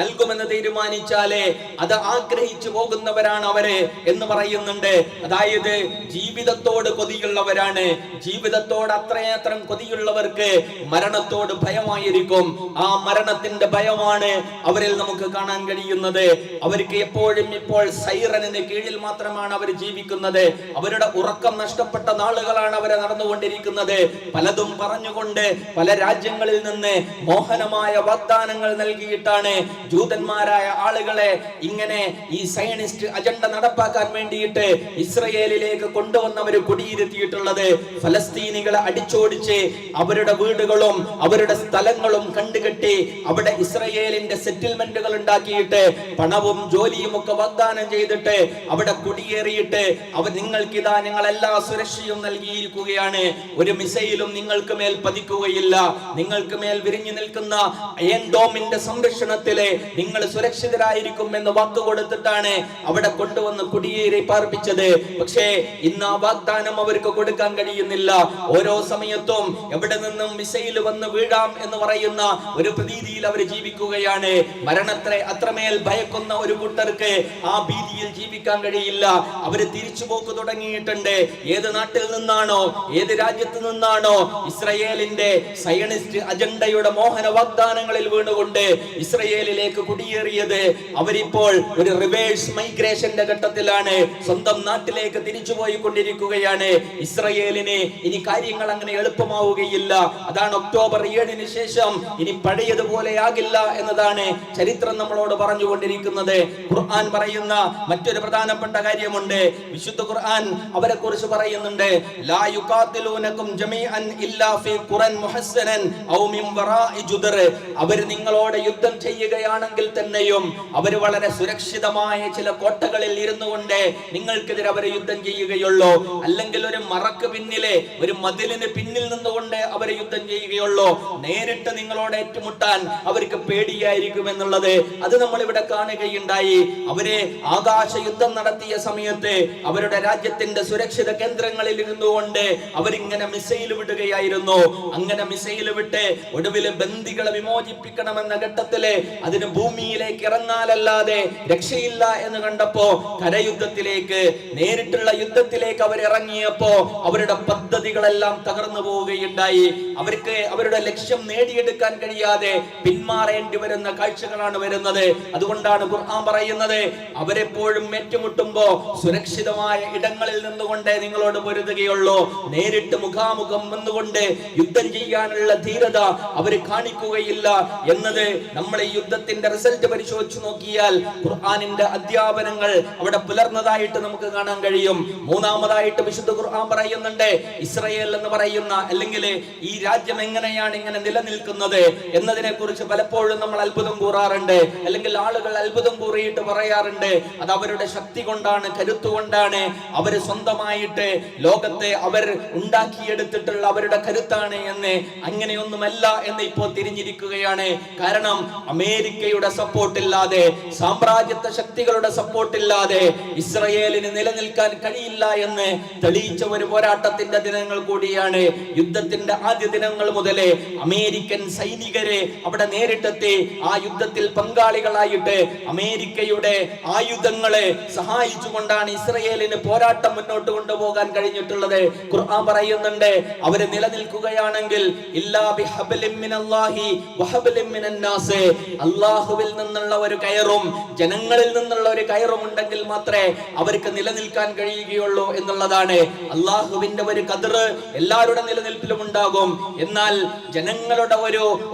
നൽകുമെന്ന് തീരുമാനിച്ചാലേ അത് ആഗ്രഹിച്ചു പോകുന്നവരാണ് അവര് എന്ന് പറയുന്നുണ്ട്. അതായത് ജീവിതത്തോട് കൊതിയുള്ളവരാണ്. ജീവിതത്തോട് അത്രയത്രം കൊതിയുള്ളവർക്ക് മരണത്തോട് ഭയമായിരിക്കും. ആ മരണത്തിന്റെ ഭയമാണ് അവരിൽ നമുക്ക് കാണാൻ കഴിയുന്നത്. അവർക്ക് എപ്പോഴും ഇപ്പോൾ സൈറനിന് കീഴിൽ മാത്രമാണ് അവർ ജീവിക്കുന്നത്. അവരുടെ ഉറക്കം നഷ്ടപ്പെട്ട നാളുകളാണ് അവരെ നടന്നുകൊണ്ടിരിക്കുന്നത്. പലതും പറഞ്ഞുകൊണ്ട് പല രാജ്യങ്ങളിൽ നിന്ന് മോഹനമായ വാഗ്ദാനങ്ങൾ നൽകിയിട്ടാണ് ജൂതന്മാരായ ആളുകളെ ഇങ്ങനെ ഈ സയനിസ്റ്റ് അജണ്ട നടപ്പാക്കാൻ വേണ്ടിയിട്ട് ഇസ്രയേലിലേക്ക് കൊണ്ടുവന്നവർ കുടിയിരുത്തിയിട്ടുള്ളത്. ഫലസ്തീനികളെ അടിച്ചോടിച്ച് അവരുടെ വീടുകളും അവരുടെ സ്ഥലങ്ങളും കണ്ടുകെട്ടി അവിടെ ഇസ്രയേലിന്റെ സെറ്റിൽമെന്റുകൾ ഉണ്ടാക്കിയിട്ട് പണവും ജോലിയും ഒക്കെ വാഗ്ദാനം ചെയ്തിട്ട് അവിടെ കുടിയേറിയിട്ട് അവർ നിങ്ങൾക്കിതാ ഞങ്ങൾ എല്ലാ സുരക്ഷയും നൽകി നൽകിയിരിക്കുകയാണ്. ഒരു മിസൈലും നിങ്ങൾക്ക് മേൽ പതിക്കുകയില്ല. നിങ്ങൾക്ക് മേൽ വിരിഞ്ഞു നിൽക്കുന്ന അയൺ ഡോമിന്റെ സംരക്ഷണത്തിലെ നിങ്ങൾ സുരക്ഷിതരായിരിക്കും എന്ന് വാക്ക് കൊടുത്തിട്ടാണ് അവിടെ കൊണ്ടുവന്ന് കുടിയേറി പാർപ്പിച്ചത്. പക്ഷേ ഇന്ന് ആ വാഗ്ദാനം അവർക്ക് കൊടുക്കാൻ കഴിയുന്നില്ല. ഓരോ സമയത്തും എവിടെ നിന്നും മിസൈൽ വന്ന് വീഴാം എന്ന് പറയുന്ന ഒരു പ്രതീതിയിൽ അവർ ജീവിക്കുകയാണ്. മരണത്തെ അത്രമേൽ ഭയക്കുന്ന ഒരു കൂട്ടർക്ക് ആ ഭീതിയിൽ ജീവിക്കാൻ കഴിയില്ല. അവര് തിരിച്ചുപോക്ക് തുടങ്ങിയിട്ടുണ്ട്. ഏത് നാട്ടിൽ നിന്നാണോ, ഏത് രാജ്യത്ത് നിന്നാണോ ഇസ്രയേലിന്റെ സയനിസ്റ്റ് അജണ്ടയുടെ മോഹന വാഗ്ദാനങ്ങളിൽ വീണുകൊണ്ട് ഇസ്രയേലിലേക്ക് കുടിയേറിയത്, അവരിപ്പോൾ ഒരു റിവേഴ്സ് മൈഗ്രേഷന്റെ ഘട്ടത്തിലാണ്. സ്വന്തം നാട്ടിലേക്ക് തിരിച്ചു പോയിക്കൊണ്ടിരിക്കുകയാണ്. ഇസ്രയേലിന് ഇനി കാര്യങ്ങൾ അങ്ങനെ എളുപ്പമാവുകയില്ല. അതാണ് ഒക്ടോബർ 7-ന് ശേഷം ഇനി പഴയതുപോലെ ആകില്ല എന്നതാണ് ചരിത്രം നമ്മളോട് പറഞ്ഞുകൊണ്ടിരിക്കുന്നത്. ഖുർആൻ പറയുന്ന മറ്റൊരു പ്രധാനപ്പെട്ട കാര്യമുണ്ട്. വിശുദ്ധ ഖുർആൻ അവരെ കുറിച്ച് പറയുന്നുണ്ട്, ലാ യുഖാതിലൂനകും ജമീഅൻ ഇല്ലാ ഫീ ഖുറൻ മുഹസ്സനൻ ഔ മിൻ വറാഇ ജുദർ. അവർ നിങ്ങളോട് യുദ്ധം ചെയ്യുകയാണെങ്കിൽ തന്നെയും അവർ വളരെ സുരക്ഷിതമായ ചില കോട്ടകളിൽ ഇരുന്നു കൊണ്ട് നിങ്ങൾക്കെതിരെ അവർ യുദ്ധം ചെയ്യുകയുള്ളൂ. അല്ലെങ്കിൽ ഒരു മറക്ക് പിന്നിലെ ഒരു മതിലിന് പിന്നിൽ നിന്നുകൊണ്ട് അവർ യുദ്ധം ചെയ്യുകയുള്ളൂ. നേരിട്ട് നിങ്ങളോട് ഏറ്റുമുട്ടാൻ അവർക്ക് പേടിയായിരിക്കും എന്നുള്ളത് അത് നമ്മൾ ഇവിടെ കാണുകയുണ്ടായി. അവരെ ആകാശ യുദ്ധം നടത്തിയ സമയത്ത് അവരുടെ രാജ്യത്തിന്റെ സുരക്ഷിത കേന്ദ്രങ്ങളിൽ ഇരുന്നുകൊണ്ട് അവരിങ്ങനെ മിസൈൽ വിടുകയായിരുന്നു. അങ്ങനെ മിസൈൽ വിട്ട് ഒടുവിൽ ബന്ദികളെ വിമോചിപ്പിക്കണമെന്ന ഘട്ടത്തില് അതിന് ഭൂമിയിലേക്ക് ഇറങ്ങാനല്ലാതെ രക്ഷയില്ല എന്ന് കണ്ടപ്പോ കരയുദ്ധത്തിലേക്ക്, നേരിട്ടുള്ള യുദ്ധത്തിലേക്ക് അവർ ഇറങ്ങിയപ്പോ അവരുടെ പദ്ധതികളെല്ലാം തകർന്നു പോവുകയുണ്ടായി. അവർക്ക് അവരുടെ ലക്ഷ്യം നേടിയെടുക്കാൻ കഴിയാതെ പിന്മാറേണ്ടി വരുന്ന കാഴ്ചകളാണ് വരുന്നത്. അതുകൊണ്ടാണ് ഖുർആൻ പറയുന്നത്, അവരെപ്പോഴും ഏറ്റുമുട്ടുമ്പോ സുരക്ഷിതമായ ഇടങ്ങളിൽ നിന്നുകൊണ്ടേ നിങ്ങളോട് പൊരുതുകയുള്ളൂ. നേരിട്ട് മുഖാമുഖം നിന്നുകൊണ്ട് യുദ്ധം ചെയ്യാനുള്ള ധീരത അവർ കാണിക്കുകയില്ല എന്നത് നമ്മൾ ഈ യുദ്ധത്തിന്റെ റിസൾട്ട് പരിശോധിച്ചു നോക്കിയാൽ ഖുർആനിന്റെ അധ്യാപനങ്ങൾ അവിടെ പുലർന്നതായിട്ട് നമുക്ക് കാണാൻ കഴിയും. മൂന്നാമതായിട്ട് വിശുദ്ധ ഖുർആൻ പറയുന്നുണ്ട്, ഇസ്രയേൽ എന്ന് പറയുന്ന അല്ലെങ്കിൽ ഈ രാജ്യം എങ്ങനെയാണ് ഇങ്ങനെ നിലനിൽക്കുന്നത് എന്നതിനെ കുറിച്ച് പലപ്പോഴും നമ്മൾ അത്ഭുതം കൂറാറുണ്ട്. അല്ലെങ്കിൽ ആളുകൾ അത്ഭുതം കൂറിയിട്ട് പറയാറുണ്ട്, അത് അവരുടെ ശക്തി കൊണ്ടാണ്, കരുത്തുകൊണ്ടാണ്, അവർ സ്വന്തമായിട്ട് ലോകത്തെ അവർ ഉണ്ടാക്കിയെടുത്തിട്ടുള്ള അവരുടെ കരുത്താണ് എന്ന്. അങ്ങനെയൊന്നുമല്ല എന്ന് ഇപ്പോൾ തിരിഞ്ഞിരിക്കുകയാണ്. കാരണം അമേരിക്കയുടെ സപ്പോർട്ടില്ലാതെ, സാമ്രാജ്യത്വ ശക്തികളുടെ സപ്പോർട്ടില്ലാതെ ഇസ്രയേലിന് നിലനിൽക്കാൻ കഴിയില്ല എന്ന് തെളിയിച്ച ഒരു പോരാട്ടത്തിന്റെ ദിനങ്ങൾ കൂടിയാണ്. യുദ്ധത്തിന്റെ ആദ്യ ദിനങ്ങൾ മുതലേ അമേരിക്കൻ സൈനികരെ അവിടെ നേരിട്ടെത്തി ആ യുദ്ധത്തിൽ പങ്കാളികളായിട്ട് അമേരിക്കയുടെ ആയുധങ്ങളെ സഹായിച്ചുകൊണ്ടാണ് ഇസ്രയേലിന് പോരാട്ടം മുന്നോട്ട് കൊണ്ടുപോകാൻ കഴിഞ്ഞിട്ടുള്ളത്. ഖുർആൻ പറയുന്നുണ്ട്, അവര് നിലനിൽക്കുകയാണെങ്കിൽ ഇല്ലാ ബിഹബ്ലിൻ മിനല്ലാഹി വഹബ്ലിൻ മിനന്നാസ്, അല്ലാഹുവിൽ നിന്നുള്ള ഒരു കയറും ജനങ്ങളിൽ നിന്നുള്ള ഒരു കയറും ഉണ്ടെങ്കിൽ മാത്രമേ അവർക്ക് നിലനിൽക്കാൻ കഴിയുകയുള്ളൂ എന്നുള്ളതാണ്. അല്ലാഹുവിന്റെ ഒരു ഖദർ എല്ലാവരുടെ നിലനിൽപ്പിലും ഉണ്ടാകും. എന്നാൽ ജനങ്ങളുടെ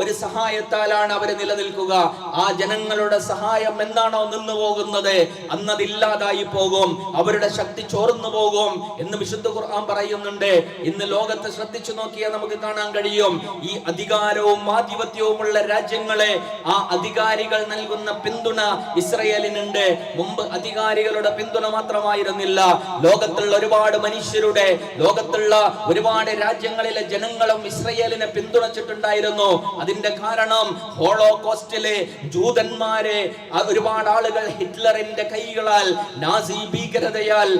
ഒരു സഹായത്താലാണ് അവർ നിലനിൽക്കുക. ആ ജനങ്ങളുടെ സഹായം എന്നാണോ നിന്നു പോകുന്നത് അന്നതില്ലാതായി പോകും, അവരുടെ ശക്തി ചോർന്നു പോകും എന്ന് വിശുദ്ധ ഖുർആൻ പറയുന്നുണ്ട്. ഇന്ന് ലോകത്ത് ശ്രദ്ധിച്ചു നോക്കിയാൽ നമുക്ക് കാണാൻ കഴിയും, ഈ അധികാരവും ആധിപത്യവുമുള്ള രാജ്യങ്ങളെ ആ അധികാരികൾ നൽകുന്ന പിന്തുണ ഇസ്രയേലിനുണ്ട്. മുമ്പ് അധികാരികളുടെ പിന്തുണ മാത്രമായിരുന്നില്ല, ലോകത്തുള്ള ഒരുപാട് മനുഷ്യരുടെ, ലോകത്തുള്ള ഒരുപാട് രാജ്യങ്ങളിലെ ജനങ്ങളും ഇസ്രയേലിനെ പിന്തുണച്ചിട്ടുണ്ടായിരുന്നു. അതിന്റെ കാരണം ഹോളോകോസ്റ്റിലെ ജൂതന്മാരെ ഒരുപാട് ആളുകൾ ഹിറ്റ്ലറിന്റെ കൈകളാൽ, നാസി ഭീകരതയാൽ,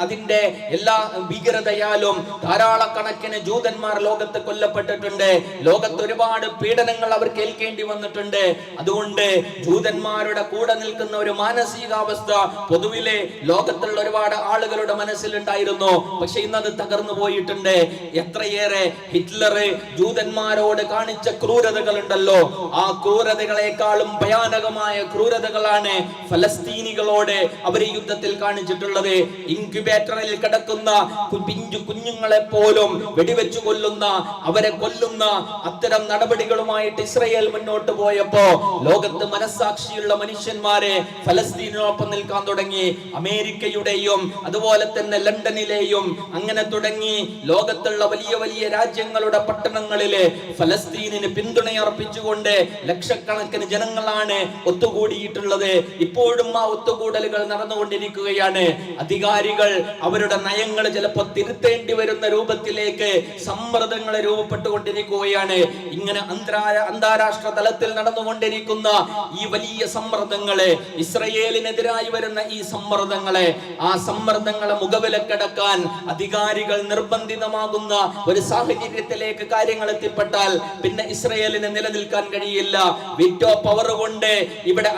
അതിന്റെ എല്ലാ ഭീകരതയാലും ധാരാളക്കണക്കിന് ജൂതന്മാർ ലോകത്ത് കൊല്ലപ്പെട്ടിട്ടുണ്ട്. ലോകത്ത് ഒരുപാട് പീഡനങ്ങൾ അവർ കേൾക്കേണ്ടി വന്നിട്ടുണ്ട്. അതുകൊണ്ട് ജൂതന്മാരുടെ കൂടെ നിൽക്കുന്ന ഒരു മാനസികാവസ്ഥ പൊതുവിലെ ലോകത്തുള്ള ഒരുപാട് ആളുകളുടെ മനസ്സിലുണ്ടായിരുന്നു. പക്ഷെ ഇന്നത് തകർന്നു പോയിട്ടുണ്ട്. എത്രയേറെ ഹിറ്റ്ലർ ജൂതന്മാരോട് കാണിച്ച ക്രൂരതകൾ ഉണ്ടല്ലോ, ആ ക്രൂരതകളെക്കാളും ഭയാനകമായ ക്രൂരതകളാണ് ഫലസ്തീനികളോട് അവർ യുദ്ധത്തിൽ കാണിച്ചിട്ടുള്ളത്. ഇൻക്യുബേറ്ററിൽ കിടക്കുന്ന പിഞ്ചു കുഞ്ഞുങ്ങളെ പോലും വെടിവെച്ചു കൊല്ലുന്ന, അവരെ കൊല്ലുന്ന അത്തരം നടപടികളുമായിട്ട് ഇസ്രയേൽ മുന്നോട്ട് പോയപ്പോ ലോകത്ത് മനസ്സാക്ഷിയുള്ള മനുഷ്യന്മാരെ ഫലസ്തീനോടൊപ്പം നിൽക്കാൻ തുടങ്ങി. അമേരിക്കയുടെയും അതുപോലെ തന്നെ ലണ്ടനിലെയും അങ്ങനെ തുടങ്ങി ലോകത്തുള്ള വലിയ വലിയ രാജ്യങ്ങളുടെ പട്ടണങ്ങളിലെ ഫലസ്തീനിന് പിന്തുണയർപ്പിച്ചുകൊണ്ട് ലക്ഷക്കണക്കിന് ജനങ്ങളാണ് ഒത്തുകൂടിയിട്ടുള്ളത്. ഇപ്പോഴും ആ ഒത്തുകൂടലുകൾ നടന്നുകൊണ്ടിരിക്കുകയാണ്. അധികാരികൾ അവരുടെ നയങ്ങൾ ചില ചിലപ്പോൾ തിരുത്തേണ്ടി വരുന്ന രൂപത്തിലേക്ക് സമ്മർദ്ദങ്ങൾ രൂപപ്പെട്ടുകൊണ്ടിരിക്കുകയാണ്. ഇങ്ങനെ അന്താരാഷ്ട്ര തലത്തിൽ നടന്നുകൊണ്ടിരിക്കുന്ന ഈ വലിയ സമ്മർദ്ദങ്ങളെ, ഇസ്രയേലിനെതിരായി വരുന്ന ഈ സമ്മർദ്ദങ്ങളെ, ആ സമ്മർദ്ദങ്ങളെ മുഖവിലക്കടക്കാൻ അധികാരികൾ നിർബന്ധിതമാകുന്ന ഒരു സാഹചര്യത്തിലേക്ക് കാര്യങ്ങൾ എത്തിപ്പെട്ടാൽ പിന്നെ ഇസ്രയേലിന് നിലനിൽക്കാൻ കഴിയില്ല. വിറ്റോ പവർ കൊണ്ട് ഇവിടെ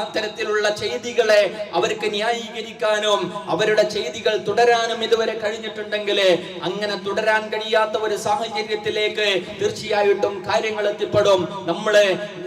അത്തരത്തിലുള്ള ചെയ്തികളെ അവർക്ക് ന്യായീകരിക്കാനും അവരുടെ ചെയ്തികൾ തുടരാനും ഇതുവരെ കഴിഞ്ഞിട്ടുണ്ടെങ്കിൽ, അങ്ങനെ തുടരാൻ കഴിയാത്ത ഒരു സാഹചര്യത്തിലേക്ക് തീർച്ചയായിട്ടും കാര്യങ്ങൾ എത്തിപ്പെടും.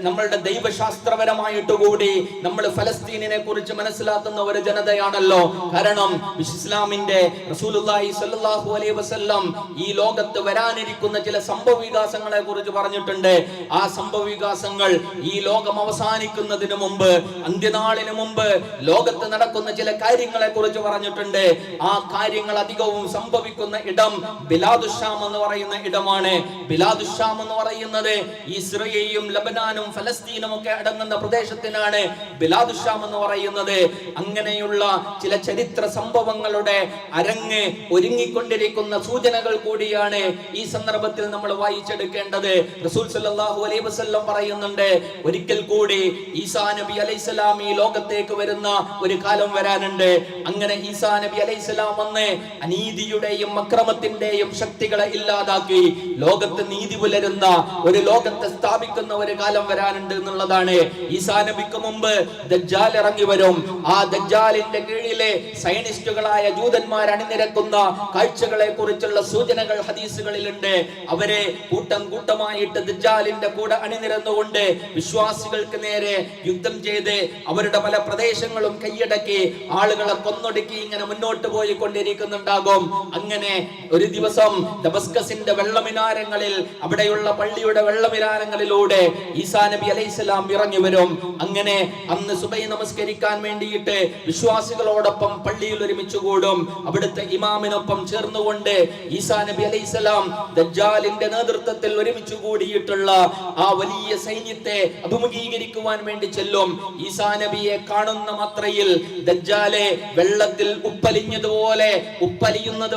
നമ്മളുടെ ദൈവശാസ്ത്രപരമായിട്ട് കൂടി നമ്മൾ ഫലസ്തീനിനെ കുറിച്ച് മനസ്സിലാക്കുന്ന ഒരു ജനതയാണല്ലോ. കാരണം ഇസ്ലാമിന്റെ റസൂലുള്ളാഹി സ്വല്ലല്ലാഹു അലൈഹി വസല്ലം ഈ ലോകത്ത് വരാനിരിക്കുന്ന ചില സംഭവ വികാസങ്ങളെ കുറിച്ച് പറഞ്ഞിട്ടുണ്ട്. ആ സംഭവ വികാസങ്ങൾ ഈ ലോകം അവസാനിക്കുന്നതിന് മുമ്പ്, അന്ത്യനാളിന് മുമ്പ് ലോകത്ത് നടക്കുന്ന ചില കാര്യങ്ങളെ കുറിച്ച് പറഞ്ഞിട്ടുണ്ട്. ആ കാര്യങ്ങൾ അധികവും സംഭവിക്കുന്ന ഇടം ബിലാദുഷാം എന്ന് പറയുന്ന ഇടമാണ്. ബിലാദുഷാം എന്ന് പറയുന്നത് ഇസ്രയേലും ലബനാനും ഫലസ്തീനും ഒക്കെ അടങ്ങുന്ന പ്രദേശത്തിനാണ് ബിലാദുഷാം എന്ന് പറയുന്നത്. അങ്ങനെയുള്ള ചില ചരിത്ര സംഭവങ്ങളുടെ അരങ്ങ് ഒരുങ്ങിക്കൊണ്ടിരിക്കുന്ന സൂചനകൾ കൂടിയാണ് ഈ സന്ദർഭത്തിൽ നമ്മൾ വായിച്ചെടുക്കേണ്ടത്. റസൂൽ സല്ലല്ലാഹു അലൈഹി വസല്ലം പറയുന്നുണ്ട്, ഒരിക്കൽ കൂടി ഈസാ നബി അലൈഹിസ്സലാം ഈ ലോകത്തേക്ക് വരുന്ന ഒരു കാലം വരാനുണ്ട്. അങ്ങനെ ഈസാ നബി അലൈഹിസ്സലാം വന്ന് അനീതിയുടെയും അക്രമത്തിന്റെയും ശക്തികളെ ഇല്ലാതാക്കി ലോകത്ത് നീതി പുലരുന്ന ഒരു ലോകത്തെ സ്ഥാപിക്കുന്ന ഒരു കാലം വരാനുണ്ട് എന്നുള്ളതാണ്. ഈസാ നബിക്ക് മുമ്പ് ദജ്ജാൽ ഇറങ്ങി വരും. ആ ദജ്ജാലിന്റെ കീഴിലെ സയനിസ്റ്റുകളായ ജൂതന്മാർ അണിനിരക്കുന്ന കാഴ്ചകളെ കുറിച്ചുള്ള സൂചനകൾ ഹദീസുകളിലുണ്ട്. അവരെ കൂട്ടം കൂട്ടമായിട്ട് ദജ്ജാലിന്റെ കൂടെ അണിനിരന്നുകൊണ്ട് വിശ്വാസികൾക്ക് നേരെ യുദ്ധം ചെയ്ത് അവരുടെ പല പ്രദേശങ്ങളും കൈയടക്കി ആളുകളെ കൊന്നൊടുക്കി ഇങ്ങനെ മുന്നോട്ട് പോയിക്കൊണ്ടിരിക്കുന്നുണ്ടാകും. അങ്ങനെ ഒരു ദിവസം ദമസ്കസിന്റെ വെള്ളമിനാരങ്ങളിൽ, അവിടെയുള്ള പള്ളിയുടെ വെള്ളമിനാരങ്ങളിലൂടെ ഈസാ നബി അലൈഹിസ്സലാം ഇറങ്ങി വരും. അങ്ങനെ അന്ന് സുബഹി നമസ്കരിക്കാൻ വേണ്ടിയിട്ട് വിശ്വാസികളോടൊപ്പം പള്ളിയിൽ ഒരുമിച്ച് കൂടും. അവിടുത്തെ ഇമാമിനൊപ്പം ചേർന്നുകൊണ്ട് ഈസാ നബി അലൈഹിസ്സലാം ദജ്ജാലിന്റെ നേതൃത്വത്തിൽ ഒരുമിച്ച് കൂടിയിട്ടുള്ള ആ വലിയ സൈന്യത്തെ അഭിമുഖീകരിക്കുവാൻ വേണ്ടി ചെല്ലും. ഈസാ നബിയെ കാണുന്ന മാത്രയിൽ ദജ്ജാലെ വെള്ളത്തിൽ ഉപ്പലിയുന്നത്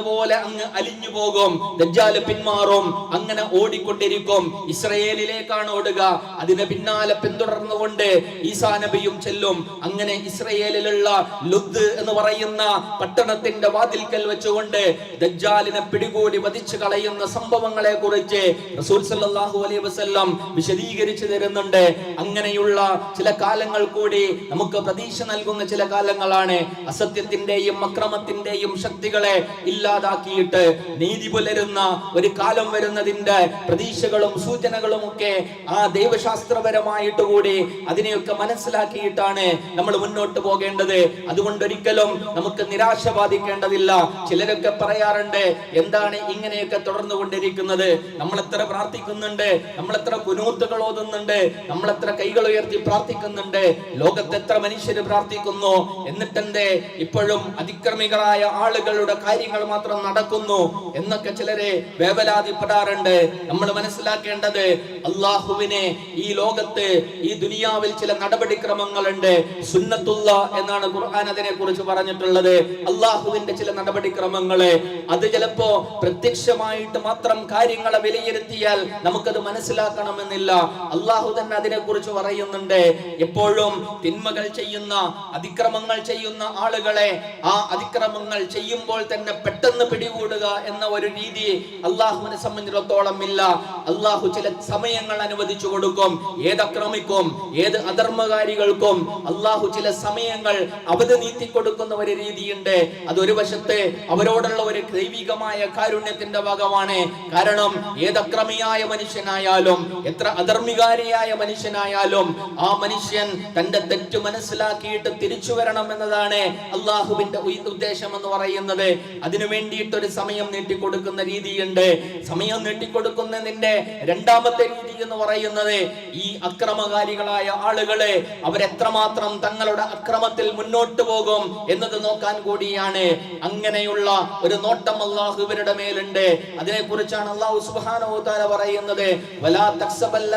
പോലെ അങ്ങ് അലിഞ്ഞു പോകും. ദജ്ജാല് പിന്മാറും. അങ്ങനെ ഓടിക്കൊണ്ടിരിക്കും. ഇസ്രയേലിലേക്കാണ് ഓടുക. അതിനെ പിന്നാലെ പിന്തുടർന്നുകൊണ്ട് ഈസാ നബിയും ചെല്ലും. അങ്ങനെ ഇസ്രയേലിലുള്ള ലുദ് എന്ന് പറയുന്ന പട്ടണത്തിന്റെ വാതിൽക്കൽ വെച്ചുകൊണ്ട് ദജ്ജാലിനെ പിടികൂടി വധിച്ചു കളയുന്ന സംഭവങ്ങളെ കുറിച്ച് റസൂൽ സല്ലല്ലാഹു അലൈഹി വസല്ലം വിശദീകരിച്ചു തരുന്നുണ്ട്. അങ്ങനെയുള്ള ചില കാലങ്ങൾ കൂടി നമുക്ക് പ്രതീക്ഷ നൽകുന്ന ചില കാലങ്ങളാണ്. അസത്യത്തിന്റെയും അക്രമത്തിന്റെയും ശക്തികളെ ഇല്ലാതാക്കിയിട്ട് നീതി പുലരുന്ന ഒരു കാലം വരുന്നതിന്റെ പ്രതീക്ഷകളും സൂചനകളും ഒക്കെ ആ ദൈവശാസ്ത്രപരമായിട്ട് കൂടി അതിനെയൊക്കെ മനസ്സിലാക്കിയിട്ടാണ് നമ്മൾ മുന്നോട്ട് പോകേണ്ടത്. അതുകൊണ്ട് ഒരിക്കലും നമുക്ക് നിരാശ ബാധിക്കേണ്ടതില്ല. ചിലരൊക്കെ പറയാറുണ്ട്, എന്താണ് ഇങ്ങനെയൊക്കെ തുടർന്നു കൊണ്ടിരിക്കുന്നത്? നമ്മൾ എത്ര പ്രാർത്ഥിക്കുന്നുണ്ട്, നമ്മൾ എത്ര കുനൂത്തുകൾ ഓതുന്നുണ്ട്, നമ്മൾ എത്ര കൈകൾ ഉയർത്തി പ്രാർത്ഥിക്കുന്നുണ്ട്, ലോകത്ത് എത്ര മനുഷ്യര് പ്രാർത്ഥിക്കുന്നു, എന്നിട്ടെന്തേ ഇപ്പോഴും അതിക്രമികളായ ആളുകളുടെ കാര്യങ്ങൾ മാത്രം നടക്കുന്നു എന്നൊക്കെ ചിലരെ വേവലാതിപ്പെടാറുണ്ട്. നമ്മൾ മനസ്സിലാക്കേണ്ടത്, അള്ളാഹുവിനെ ഈ ലോകത്ത് ഈ ദുനിയാവിൽ ചില നടപടിക്രമങ്ങളുണ്ട്. സുന്നത്തുള്ള എന്നാണ് ഖുർആൻ അതിനെ കുറിച്ച് പറഞ്ഞിട്ടുള്ളത്. അള്ളാഹുവിന്റെ ചില നടപടിക്രമങ്ങള്, അത് ചിലപ്പോ പ്രത്യക്ഷമായിട്ട് മാത്രം കാര്യങ്ങളെ വിലയിരുത്തിയാൽ നമുക്കത് മനസ്സിലാക്കണമെന്നില്ല. അള്ളാഹു തന്നെ അതിനെ കുറിച്ച് പറയുന്നുണ്ട്. എപ്പോഴും തിന്മകൾ ചെയ്യുന്ന, അതിക്രമങ്ങൾ ചെയ്യുന്ന ആളുകളെ ആ അതിക്രമങ്ങൾ ചെയ്യുമ്പോൾ തന്നെ പെട്ടെന്ന് പിടികൂടുക എന്ന ഒരു രീതി അള്ളാഹുവിനെ സംബന്ധിച്ചിടത്തോളം ഇല്ല. അള്ളാഹു ചില സമയങ്ങൾ അനുവദിച്ചു കൊടുക്കും. ഏത് അക്രമിക്കും, ഏത് അധർമ്മകാരികൾക്കും അള്ളാഹു ചില സമയങ്ങൾ അവധി നീട്ടി കൊടുക്കുന്ന ഒരു രീതിയുണ്ട്. അതൊരു വശത്ത് അവരോടുള്ള ഒരു ദൈവികമായ കാരുണ്യത്തിന്റെ ഭാഗമാണ്. കാരണം ഏത് അക്രമിയായ മനുഷ്യനായാലും, എത്ര അധർമ്മികാരിയായ മനുഷ്യനായാലും, ആ മനുഷ്യൻ തന്റെ തെറ്റ് മനസ്സിലാക്കിയിട്ട് തിരിച്ചു വരണം എന്നതാണ് അള്ളാഹുവിന്റെ ഉദ്ദേശം എന്ന് പറയുന്നത്. അതിനു വേണ്ടിയിട്ട് ഒരു സമയം നീട്ടിക്കൊടുക്കുന്ന രീതിയുണ്ട്. സമയം നീട്ടിക്കൊടുക്കുന്നതിന്റെ രണ്ടാമത്തെ രീതി എന്ന് പറയുന്നത്, ഈ അക്രമകാരികളായ ആളുകളെ അവരെത്രമാത്രം തങ്ങളുടെ അക്രമത്തിൽ മുന്നോട്ട് പോകും എന്നത് നോക്കാൻ കൂടിയാണ്. അങ്ങനെയുള്ള ഒരു നോട്ടം അള്ളാഹു ഇവരുടെ മേലുണ്ട്. അതിനെ കുറിച്ചാണ് അള്ളാഹു സുബ്ഹാനഹു വ തആല പറയുന്നത്, വലാ തക്സബല്ല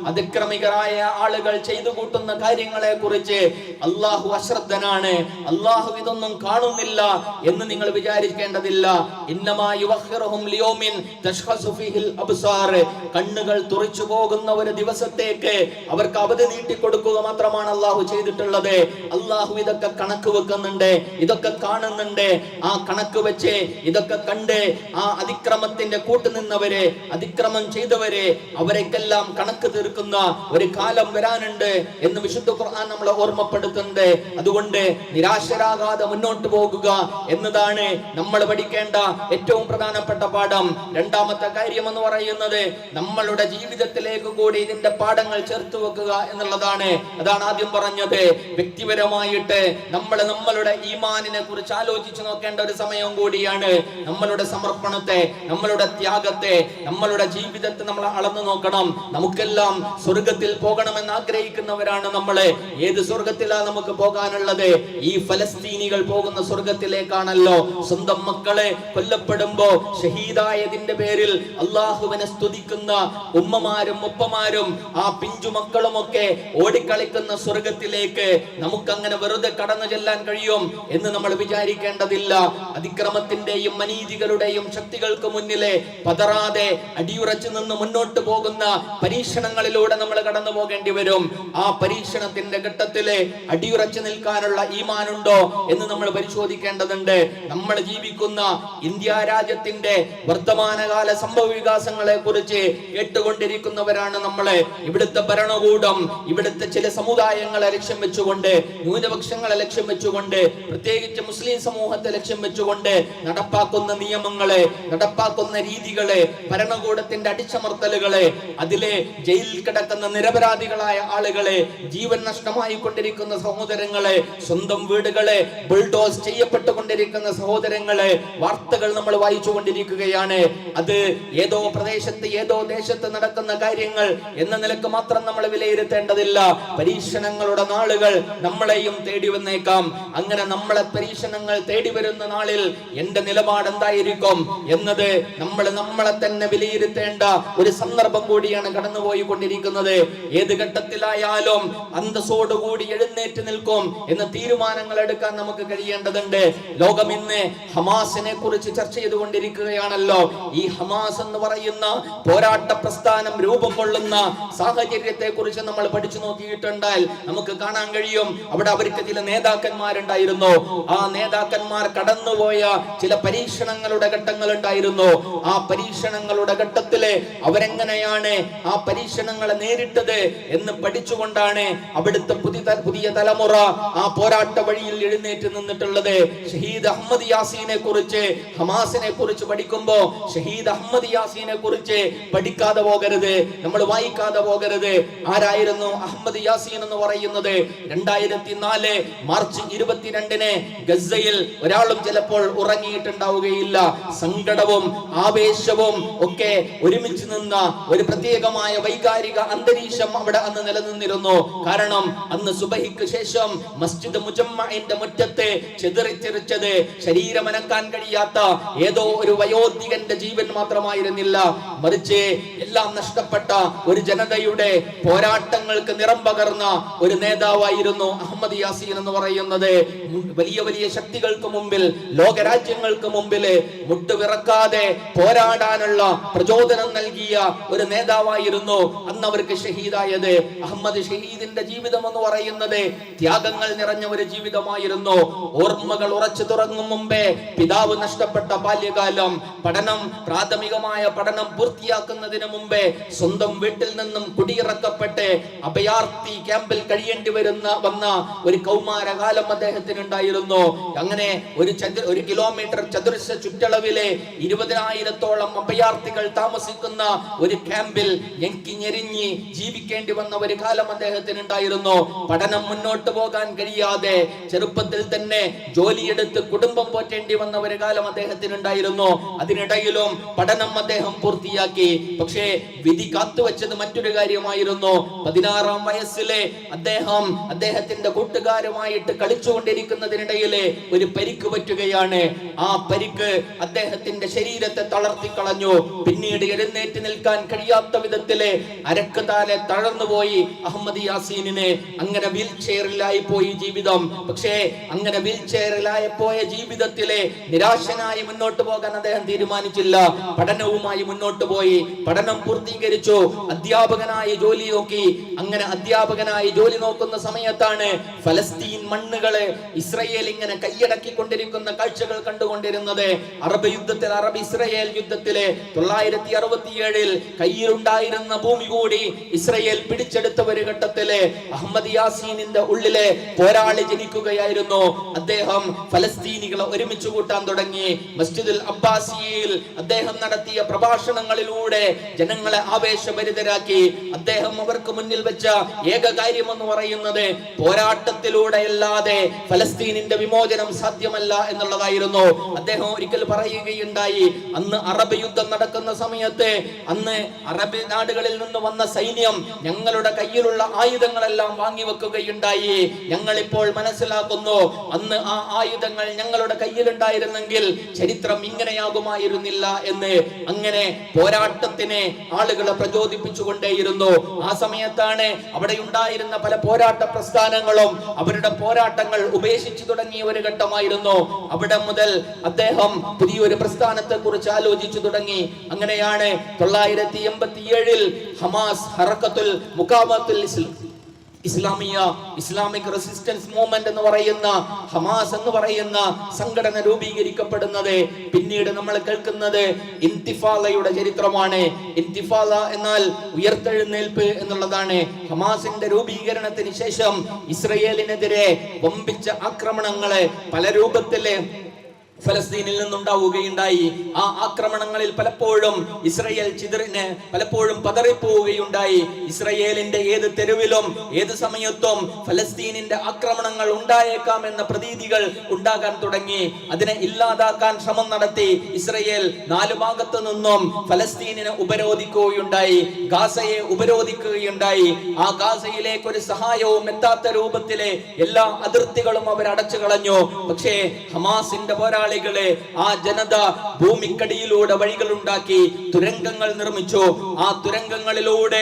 അതിക്രമികരായ ആളുകൾ ചെയ്തു കൂട്ടുന്ന കാര്യങ്ങളെ കുറിച്ച് അള്ളാഹു അശ്രദ്ധനാണ്, അള്ളാഹു ഇതൊന്നും കാണുന്നില്ല എന്ന് നിങ്ങൾ വിചാരിക്കേണ്ടതില്ല. കണ്ണുകൾ തുറിച്ചു പോകുന്ന ഒരു ദിവസത്തേക്ക് അവർക്ക് അവധി നീട്ടിക്കൊടുക്കുക മാത്രമാണ് അള്ളാഹു ചെയ്തിട്ടുള്ളത്. അള്ളാഹു ഇതൊക്കെ കണക്ക് വെക്കുന്നുണ്ട്, ഇതൊക്കെ കാണുന്നുണ്ട്. ആ കണക്ക് വെച്ച് ഇതൊക്കെ കണ്ട് ആ അതിക്രമത്തിന്റെ കൂട്ടുനിന്നവരെ, അതിക്രമം ചെയ്തവരെ, അവരെക്കെല്ലാം കണക്ക് തീർക്കുന്ന ഒരു കാലം വരാനുണ്ട് എന്ന് വിശുദ്ധ ഖുർആൻ നമ്മളെ ഓർമ്മപ്പെടുത്തുന്നുണ്ട്. അതുകൊണ്ട് നിരാശരാകാതെ മുന്നോട്ട് പോകുക എന്നതാണ് നമ്മൾ പഠിക്കേണ്ട ഏറ്റവും പ്രധാനപ്പെട്ട പാഠം. രണ്ടാമത്തെ കാര്യം എന്ന് പറയുന്നത് നമ്മളുടെ ജീവിതത്തിലേക്ക് കൂടി ഇതിന്റെ പാഠങ്ങൾ ചേർത്ത് വെക്കുക എന്നുള്ളതാണ്. അതാണ് ആദ്യം പറഞ്ഞത്. വ്യക്തിപരമായിട്ട് നമ്മൾ നമ്മളുടെ ഈമാനിനെ കുറിച്ച് ആലോചിച്ച് നോക്കേണ്ട ഒരു സമയം കൂടിയാണ്. നമ്മളുടെ സമർപ്പണത്തെ, നമ്മളുടെ ത്യാഗത്തെ, നമ്മളുടെ ജീവിതത്തെ നമ്മൾ അളന്നു നോക്കണം. നമുക്കെല്ലാം സ്വർഗത്തിൽ പോകണമെന്ന് ആഗ്രഹിക്കുന്നവരാണ് നമ്മള്. ഏത് സ്വർഗത്തിലാണ് നമുക്ക് പോകാനുള്ളത്? ഈ ഫലസ്തീനികൾ പോകുന്ന സ്വർഗത്തിലേക്കാണല്ലോ. സ്വന്തം മക്കളെ കൊല്ലപ്പെടുമ്പോ ഷഹീദായതിന്റെ പേരിൽ അള്ളാഹുവിനെ സ്തുതിക്കുന്ന ഉമ്മമാരും ഉപ്പമാരും ആ പിഞ്ചു മക്കളുമൊക്കെ ഓടിക്കളിക്കുന്ന സ്വർഗത്തിലേക്ക് നമുക്കങ്ങനെ വെറുതെ കടന്നു ചെല്ലാൻ കഴിയും എന്ന് നമ്മൾ വിചാരിക്കേണ്ടതില്ല. അതിക്രമത്തിന്റെയും അനീതികളുടെയും ശക്തികൾക്ക് മുന്നിലെ പതറാതെ അടിയുറച്ചു നിന്ന് മുന്നോട്ട് പോകുന്ന പരീക്ഷണങ്ങളിലൂടെ നമ്മൾ കടന്നു പോകേണ്ടി വരും. ആ പരീക്ഷണത്തിന്റെ ഘട്ടത്തില് അടിയുറച്ചു നിൽക്കാനുള്ള ഈമാനുണ്ടോ എന്ന് നമ്മൾ പരിശോധിക്കേണ്ടതുണ്ട്. നമ്മൾ ജീവിക്കുന്ന ഇന്ത്യ രാജ്യത്തിന്റെ വർത്തമാനകാല സംഭവ വികാസങ്ങളെ കുറിച്ച് കേട്ടുകൊണ്ടിരിക്കുന്നവരാണ് നമ്മള്. ഇവിടുത്തെ ഭരണകൂടം ഇവിടുത്തെ ചില സമുദായങ്ങളെ ലക്ഷ്യം വെച്ചുകൊണ്ട്, ന്യൂനപക്ഷങ്ങളെ ലക്ഷ്യം വെച്ചുകൊണ്ട്, പ്രത്യേകിച്ച് മുസ്ലിം സമൂഹത്തെ ലക്ഷ്യം വെച്ചുകൊണ്ട് നടപ്പാക്കുന്ന നിയമങ്ങളെ, നടപ്പാക്കുന്ന രീതികളെ, ഭരണകൂടത്തിന്റെ അടിച്ചമർത്തലുകളെ, അതിലെ ജയിലിൽ കിടക്കുന്ന നിരപരാധികളായ ആളുകളെ, ജീവൻ നഷ്ടമായി കൊണ്ടിരിക്കുന്ന സഹോദരങ്ങളെ, സ്വന്തം വീടുകളെ ബുൾഡോസ് ചെയ്യപ്പെട്ടുകൊണ്ടിരിക്കുന്ന സഹോദരങ്ങളെ വാർത്തകൾ നമ്മൾ വായിച്ചു കൊണ്ടിരിക്കുകയാണ്. അത് ഏതോ പ്രദേശത്ത് ഏതോ ദേശത്ത് നടക്കുന്ന കാര്യങ്ങൾ എന്ന നിലക്ക് മാത്രം നമ്മൾ വിലയിരുത്തേണ്ടതില്ല. പരീക്ഷണങ്ങളുടെ നാളുകൾ നമ്മളെയും തേടി വന്നേക്കാം. അങ്ങനെ നമ്മളെ പരീക്ഷണങ്ങൾ തേടി വരുന്ന നാളിൽ എന്റെ നിലപാട് എന്തായിരിക്കും എന്നത് നമ്മളെ തന്നെ വിലയിരുത്തേണ്ട ഒരു സന്ദർഭം കൂടിയാണ് കടന്നുപോയി കൊണ്ടിരിക്കുന്നത്. ഏത് ഘട്ടത്തിലായാലും അന്തസ്സോടുകൂടി എഴുന്നേറ്റ് നിൽക്കും എന്ന തീരുമാനങ്ങൾ എടുക്കാൻ നമുക്ക് കഴിയേണ്ടതുണ്ട്. ലോകം ഇന്ന് ഹമാസിനെ കുറിച്ച് ചർച്ച ചെയ്തുകൊണ്ടിരിക്കുകയാണല്ലോ. ഈ ഹമാസ് എന്ന് പറയുന്ന പോരാട്ട പ്രസ്ഥാനം രൂപം കൊള്ളുന്ന സാഹചര്യത്തെ കുറിച്ച് നമ്മൾ പഠിച്ചു നോക്കിയിട്ടുണ്ടാൽ നമുക്ക് കാണാൻ കഴിയും. അവിടെ അവർക്ക് ചില നേതാക്കന്മാരുണ്ടായിരുന്നു. ആ നേതാക്കന്മാർ കടന്നുപോയ ചില പരീക്ഷണങ്ങളുടെ ഘട്ടങ്ങൾ ഉണ്ടായിരുന്നു. ആ പരീക്ഷണങ്ങളുടെ ഘട്ടത്തില് അവരെങ്ങനെയാണ് ആ പരീക്ഷണങ്ങളെ നേരിട്ടത് എന്ന് പഠിച്ചുകൊണ്ടാണ് അവിടുത്തെ പുതിയ തലമുറ ആ പോരാട്ട വഴിയിൽ എഴുന്നേറ്റ് നിന്നിട്ടുള്ളത്. ഷഹീദ് അഹമ്മദ് യാസീനെ കുറിച്ച്, ഹമാസിനെ കുറിച്ച് പഠിക്കുമ്പോ ഷഹീദ് അഹമ്മദ് യാസീനെ കുറിച്ച് പഠിക്കാതെ പോകരുത്, നമ്മൾ വായിക്കാതെ പോകരുത്. ആരായിരുന്നു അഹമ്മദ് യാസീൻ എന്ന് പറയുന്നത്? 2004 മാർച്ച് 22 ഗസയിൽ ഒരാളും ചിലപ്പോൾ ഉറങ്ങിയിട്ടുണ്ടാവുകയില്ല. സങ്കടവും ആവേശവും ഒക്കെ ഒരുമിച്ച് നിന്ന ഒരു പ്രത്യേകമായ വൈകാരിക അന്തരീക്ഷം അവിടെ അന്ന് നിലനിന്നിരുന്നു. കാരണം അന്ന് സുബഹിക്ക് ശേഷം മസ്ജിദ് മുജമ്മഇന്റെ മുറ്റത്ത് ചെതറിച്ചെറിച്ചത് ശരീരമനക്കാൻ കഴിയാത്ത ഏതോ ഒരു വയോധികന്റെ ജീവൻ മാത്രമായിരുന്നില്ല, മറിച്ച് എല്ലാം നഷ്ടപ്പെട്ട ഒരു ജനതയുടെ പോരാട്ടങ്ങൾക്ക് നിറം പകർന്ന ഒരു നേതാവായിരുന്നു അഹമ്മദ് യാസീൻ എന്ന് പറയുന്നത്. വലിയ വലിയ ശക്തികൾക്ക് മുമ്പിൽ, ലോകരാജ്യങ്ങൾക്ക് മുമ്പിൽ മുട്ടുവിറക്കാതെ പോരാടാനുള്ള പ്രചോദനം നൽകിയ ഒരു നേതാവായിരുന്നു അന്ന് അവർക്ക് ഷഹീദായത്. അഹമ്മദ് ഷഹീദിന്റെ ജീവിതം എന്ന് പറയുന്നത് ത്യാഗങ്ങൾ നിറഞ്ഞ ഒരു ജീവിതമായിരുന്നു. ഓർമ്മകൾ ഉറച്ചു തുടങ്ങും മുമ്പേ പിതാവ് നഷ്ടപ്പെട്ട ബാല്യകാലം, പഠനം, പ്രാഥമികമായ പഠനം പൂർത്തിയാക്കുന്നതിന് മുമ്പേ സ്വന്തം വീട്ടിൽ നിന്നും കുടിയിറക്കപ്പെട്ട് അഭയാർത്ഥി ക്യാമ്പിൽ കഴിയേണ്ടി വന്ന ഒരു കൗമാരകാലം അദ്ദേഹത്തിന് ഉണ്ടായിരുന്നു. അങ്ങനെ ഒരു കിലോമീറ്റർ ചതുരശ്ര ചുറ്റളവിലെ 20,000-ഓളം അഭയാർത്ഥികൾ താമസിക്കുന്ന ഒരു ക്യാമ്പിൽ ഞെരിഞ്ഞ് ജീവിക്കേണ്ടി വന്ന ഒരു കാലം അദ്ദേഹത്തിന് ഉണ്ടായിരുന്നു. പഠനം മുന്നോട്ട് പോകാൻ കഴിയാതെ ചെറുപ്പത്തിൽ തന്നെ ജോലിയെടുത്ത് കുടുംബം പോറ്റേണ്ടി വന്ന ഒരു കാലം അദ്ദേഹത്തിന് ഉണ്ടായിരുന്നു. അതിനിടയിലും പഠനം അദ്ദേഹം പൂർത്തിയാക്കി. പക്ഷേ വിധി കാത്തുവെച്ചത് മറ്റൊരു കാര്യമായിരുന്നു. 16-ാം വയസ്സിലെ അദ്ദേഹത്തിന്റെ കൂട്ടുകാരുമായിട്ട് കളിച്ചുകൊണ്ടിരിക്കുന്നതിനിടയിലെ ഒരു പരിക്ക് പറ്റുകയാണ്. ആ പരിക്ക് അദ്ദേഹത്തിന്റെ ശരീരത്തെ തളർത്തി അമർത്തിക്കളഞ്ഞു. പിന്നീട് എഴുന്നേറ്റ് നിൽക്കാൻ കഴിയാത്ത വിധത്തിലെ അരക്ക് താലെ തളർന്നുപോയി അഹമ്മദ് യാസീനിനെ. അങ്ങനെ വീൽ ചെയറിലായി പോയി ജീവിതം. പക്ഷേ അങ്ങനെ വീൽ ചെയറിലായി പോയ ജീവിതത്തിലെ നിരാശനായി മുന്നോട്ട് പോകാൻ അദ്ദേഹം തീരുമാനിച്ചില്ല. പഠനവുമായി മുന്നോട്ട് പോയി. പഠനം പൂർത്തീകരിച്ചു. അധ്യാപകനായി ജോലി നോക്കി. അങ്ങനെ അധ്യാപകനായി ജോലി നോക്കുന്ന സമയത്താണ് ഫലസ്തീൻ മണ്ണുകളെ ഇസ്രയേൽ ഇങ്ങനെ കൈയടക്കിക്കൊണ്ടിരിക്കുന്ന കാഴ്ചകൾ കണ്ടുകൊണ്ടിരുന്നത്. അറബ് യുദ്ധത്തിൽ, അറബ് ഇസ്രയേൽ യുദ്ധത്തിലെ 967 കയ്യിലുണ്ടായിരുന്ന ഭൂമി കൂടി ഇസ്രയേൽ പിടിച്ചെടുത്ത ഒരു ഘട്ടത്തിലെ അഹമ്മദ് യാസീനിന്റെ ഉള്ളിലെ പോരാളി ജനിക്കുകയായിരുന്നു. അദ്ദേഹം ഫലസ്തീനികളെ ഒരുമിച്ച് കൂട്ടാൻ തുടങ്ങി. മസ്ജിദുൽ അബ്ബാസിയയിൽ അദ്ദേഹം നടത്തിയ പ്രഭാഷണങ്ങളിലൂടെ ജനങ്ങളെ ആവേശഭരിതരാക്കി. അദ്ദേഹം അവർക്ക് മുന്നിൽ വെച്ച ഏക കാര്യമെന്ന് പറയുന്നത് പോരാട്ടത്തിലൂടെ അല്ലാതെ ഫലസ്തീനിന്റെ വിമോചനം സാധ്യമല്ല എന്നുള്ളതായിരുന്നു. അദ്ദേഹം ഒരിക്കൽ പറയുകയുണ്ടായി, അന്ന് അറബ് യുദ്ധം നടക്കുന്ന സമയത്ത് അന്ന് അറബ് നാടുകളിൽ നിന്ന് വന്ന സൈന്യം ഞങ്ങളുടെ കയ്യിലുള്ള ആയുധങ്ങളെല്ലാം വാങ്ങിവെക്കുകയുണ്ടായി. ഞങ്ങൾ ഇപ്പോൾ മനസ്സിലാക്കുന്നു, അന്ന് ആ ആയുധങ്ങൾ ഞങ്ങളുടെ കയ്യിലുണ്ടായിരുന്നെങ്കിൽ ചരിത്രം ഇങ്ങനെയാകുമായിരുന്നില്ല എന്ന്. അങ്ങനെ പോരാട്ടത്തിനെ ആളുകളെ പ്രചോദിപ്പിച്ചുകൊണ്ടേയിരുന്നു. ആ സമയത്താണ് അവിടെ ഉണ്ടായിരുന്ന പല പോരാട്ട പ്രസ്ഥാനങ്ങളും അവരുടെ പോരാട്ടങ്ങൾ ഉപേക്ഷിച്ചു തുടങ്ങിയ ഒരു ഘട്ടമായിരുന്നു. അവിടെ മുതൽ അദ്ദേഹം പുതിയൊരു പ്രസ്ഥാനത്തെ കുറിച്ച് ആലോചിച്ചു തുടങ്ങി. അങ്ങനെയാണ് 987 ഹമാസ് ഹറക്കത്തുൽ മുഖാവമത്തുൽ ഇസ്ലാമിക് റെസിസ്റ്റൻസ് മൂവ്മെന്റ് എന്ന് പറയുന്ന ഹമാസ് എന്ന് പറയുന്ന സംഘടന രൂപീകരിക്കപ്പെടുന്നത്. പിന്നീട് നമ്മൾ കേൾക്കുന്നത് ഇന്തിഫാദയുടെ ചരിത്രമാണ്. ഇന്തിഫാദ എന്നാൽ ഉയർത്തെഴുന്നേൽപ്പ് എന്നുള്ളതാണ്. ഹമാസിന്റെ രൂപീകരണത്തിന് ശേഷം ഇസ്രയേലിനെതിരെ വമ്പിച്ച ആക്രമണങ്ങളെ പല രൂപത്തിലെ ഫലസ്തീനിൽ നിന്നുണ്ടാവുകയുണ്ടായി. ആ ആക്രമണങ്ങളിൽ പലപ്പോഴും ഇസ്രയേൽ പലപ്പോഴും പതറിപ്പോവുകയുണ്ടായി. ഇസ്രയേലിന്റെ ഏത് തെരുവിലും ഏത് സമയത്തും ഫലസ്തീനിന്റെ ആക്രമണങ്ങൾ ഉണ്ടായേക്കാം എന്ന പ്രതീതികൾ ഉണ്ടാകാൻ തുടങ്ങി. അതിനെ ഇല്ലാതാക്കാൻ ശ്രമം നടത്തി ഇസ്രയേൽ 4 ഭാഗത്തു നിന്നും ഫലസ്തീനിനെ ഉപരോധിക്കുകയുണ്ടായി. ഗാസയെ ഉപരോധിക്കുകയുണ്ടായി. ആ ഗാസയിലേക്ക് ഒരു സഹായവും എത്താത്ത രൂപത്തിലെ എല്ലാ അതിർത്തികളും അവർ അടച്ചു കളഞ്ഞു. പക്ഷേ ഹമാസിന്റെ പോരാളികളെ ആ ജനത ഭൂമിക്കടിയിലൂടെ വഴികളുണ്ടാക്കി തുരങ്കങ്ങൾ നിർമ്മിച്ചു. ആ തുരങ്കങ്ങളിലൂടെ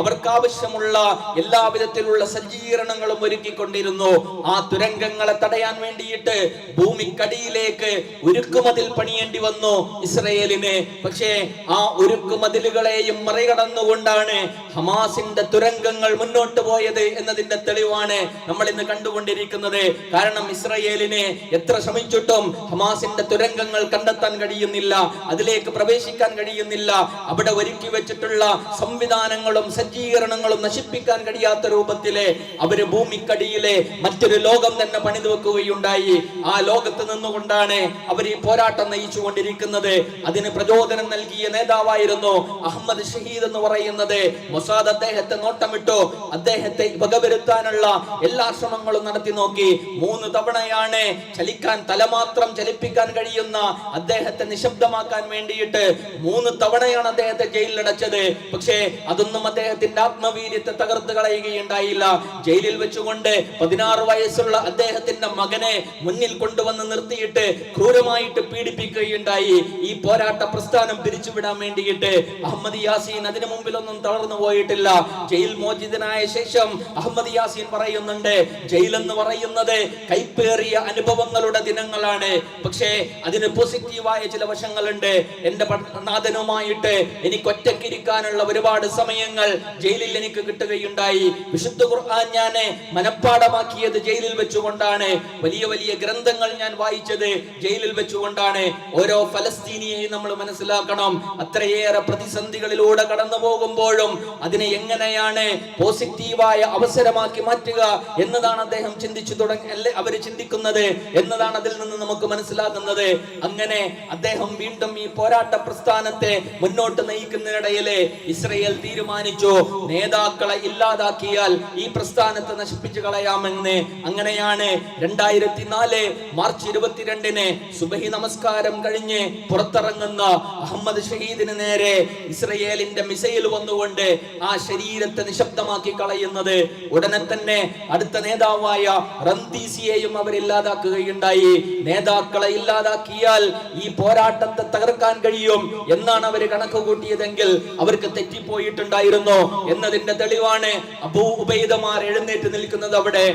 അവർക്കാവശ്യമുള്ള എല്ലാവിധത്തിലുള്ള സജ്ജീകരണങ്ങളും ഒരുക്കിക്കൊണ്ടിരുന്നു. ആ തുരങ്കങ്ങളെ തടയാൻ വേണ്ടിയിട്ട് ഭൂമിക്കടിയിലേക്ക് ഉരുക്കുമതിൽ പണിയേണ്ടി വന്നു ഇസ്രയേലിന്. പക്ഷേ ആ ഉരുക്കുമതിലുകളെയും മറികടന്നുകൊണ്ടാണ് ഹമാസിന്റെ തുരങ്കങ്ങൾ മുന്നോട്ട് പോയത് എന്നതിന്റെ തെളിവാണ് നമ്മൾ ഇന്ന് കണ്ടുകൊണ്ടിരിക്കുന്നത്. കാരണം ഇസ്രയേലിനെ എത്ര ശ്രമിച്ചിട്ടും ഹമാസിന്റെ തുരങ്കങ്ങൾ കണ്ടെത്താൻ കഴിയുന്നില്ല. അതിലേക്ക് പ്രവേശിക്കാൻ കഴിയുന്നില്ല. അവിടെ ഒരുക്കി വെച്ചിട്ടുള്ള സംവിധാനങ്ങളും സജ്ജീകരണങ്ങളും നശിപ്പിക്കാൻ കഴിയാത്ത രൂപത്തിലെ അവര് ഭൂമിക്കടിയിലെ മറ്റൊരു ലോകം തന്നെ പണിതു വെക്കുകയുണ്ടായി. ആ ലോകത്ത് നിന്നുകൊണ്ടാണ് അവർ ഈ പോരാട്ടം നയിച്ചുകൊണ്ടിരിക്കുന്നത്. അതിന് പ്രചോദനം നൽകിയ നേതാവായിരുന്നു അഹമ്മദ് ഷഹീദ് എന്ന് പറയുന്നത്. മൊസാദ് അദ്ദേഹത്തെ നോട്ടമിട്ടു. അദ്ദേഹത്തെ വകവരുത്താനുള്ള എല്ലാ ശ്രമങ്ങളും നടത്തി നോക്കി. 3 തവണയാണ് ചലിക്കാൻ തലമാത്രം ചലിപ്പിക്കാൻ കഴിയുന്ന അദ്ദേഹത്തെ നിശബ്ദമാക്കാൻ വേണ്ടിയിട്ട് 3 തവണയാണ് അദ്ദേഹത്തെ ജയിലിലടച്ചത്. പക്ഷേ അതൊന്നും അദ്ദേഹത്തിന്റെ ആത്മവീര്യത്തെ തകർത്ത് കളയുകയുണ്ടായില്ല. ജയിലിൽ വെച്ചുകൊണ്ട് 16 വയസ്സുള്ള അദ്ദേഹത്തിന്റെ മകനെ മുന്നിൽ കൊണ്ടുവന്ന് നിർത്തിയിട്ട് ക്രൂരമായിട്ട് പീഡിപ്പിക്കുകയുണ്ടായി. ഈ പോരാട്ട പ്രസ്ഥാനം പിരിച്ചുവിടാൻ വേണ്ടിയിട്ട് അഹമ്മദ് യാസീൻ അതിനു മുമ്പിലൊന്നും തളർന്നു പോയിട്ടില്ല. ജയിൽ മോചിതനായ ശേഷം അഹമ്മദ് യാസീൻ പറയുന്നുണ്ട്, ജയിൽ എന്ന് പറയുന്നത് കൈപ്പേറിയ അനുഭവങ്ങളുടെ ദിനങ്ങളാണ്. പക്ഷേ അതിന് പോസിറ്റീവായ ചില വശങ്ങളുണ്ട്. എന്റെ നാഥനുമായിട്ട് എനിക്ക് ഒറ്റയ്ക്കിരിക്കാനുള്ള ഒരുപാട് സമയങ്ങൾ ജയിലിൽ എനിക്ക് കിട്ടുകയുണ്ടായി. വിശുദ്ധ ഖുർആൻ ഞാൻ മനഃപ്പാഠമാക്കിയത് ജയിലിൽ വെച്ചുകൊണ്ടാണ്. വലിയ വലിയ ഗ്രന്ഥങ്ങൾ ഞാൻ വായിച്ചത് ജയിലിൽ വെച്ചുകൊണ്ടാണ്. ഓരോ ഫലസ്തീനിയെയും നമ്മൾ മനസ്സിലാക്കണം. അത്രയേറെ പ്രതിസന്ധികളിലൂടെ കടന്നു പോകുമ്പോഴും അതിനെ എങ്ങനെയാണ് പോസിറ്റീവായ അവസരമാക്കി മാറ്റുക എന്നതാണ് അദ്ദേഹം ചിന്തിച്ചു തുടങ്ങി അവർ ചിന്തിക്കുന്നത് എന്നതാണ് അതിൽ നിന്ന് നമുക്ക് മനസ്സിലാകുന്നത്. അങ്ങനെ അദ്ദേഹം വീണ്ടും ഈ പോരാട്ട പ്രസ്ഥാനത്തെ മുന്നോട്ട് നയിക്കുന്നതിനിടയില് ഇസ്രയേൽ തീരുമാനിച്ചു, നേതാക്കളെ ഇല്ലാതാക്കിയാൽ ഈ പ്രസ്ഥാനത്തെ നശിപ്പിച്ചു കളയാമെന്ന്. അങ്ങനെയാണ് 2004 മാർച്ച് 22 സുബഹി നമസ്കാരം കഴിഞ്ഞ് പുറത്തിറങ്ങുന്ന അഹമ്മദ് ഷഹീദിന് നേരെ ഇസ്രയേലിന്റെ മിസൈൽ വന്നുകൊണ്ട് ആ ശരീരത്തെ നിശബ്ദമാക്കി കളയുന്നത്. ഉടനെ തന്നെ അടുത്ത നേതാവായ റന്തീസിയെയും അവരില്ലാതാക്കുകയുണ്ടായി. നേതാക്കളെ ഇല്ലാതാക്കിയാൽ ഈ പോരാട്ടത്തെ തകർക്കാൻ കഴിയും എന്നാണ് അവർ കണക്ക് കൂട്ടിയതെങ്കിൽ അവർക്ക് തെറ്റിപ്പോയിട്ടുണ്ടായിരുന്നു എന്നതിന്റെ തെളിവാണ് അബൂ ഉബൈദമാർ എഴുന്നേറ്റ് നിൽക്കുന്നത്. അവിടെ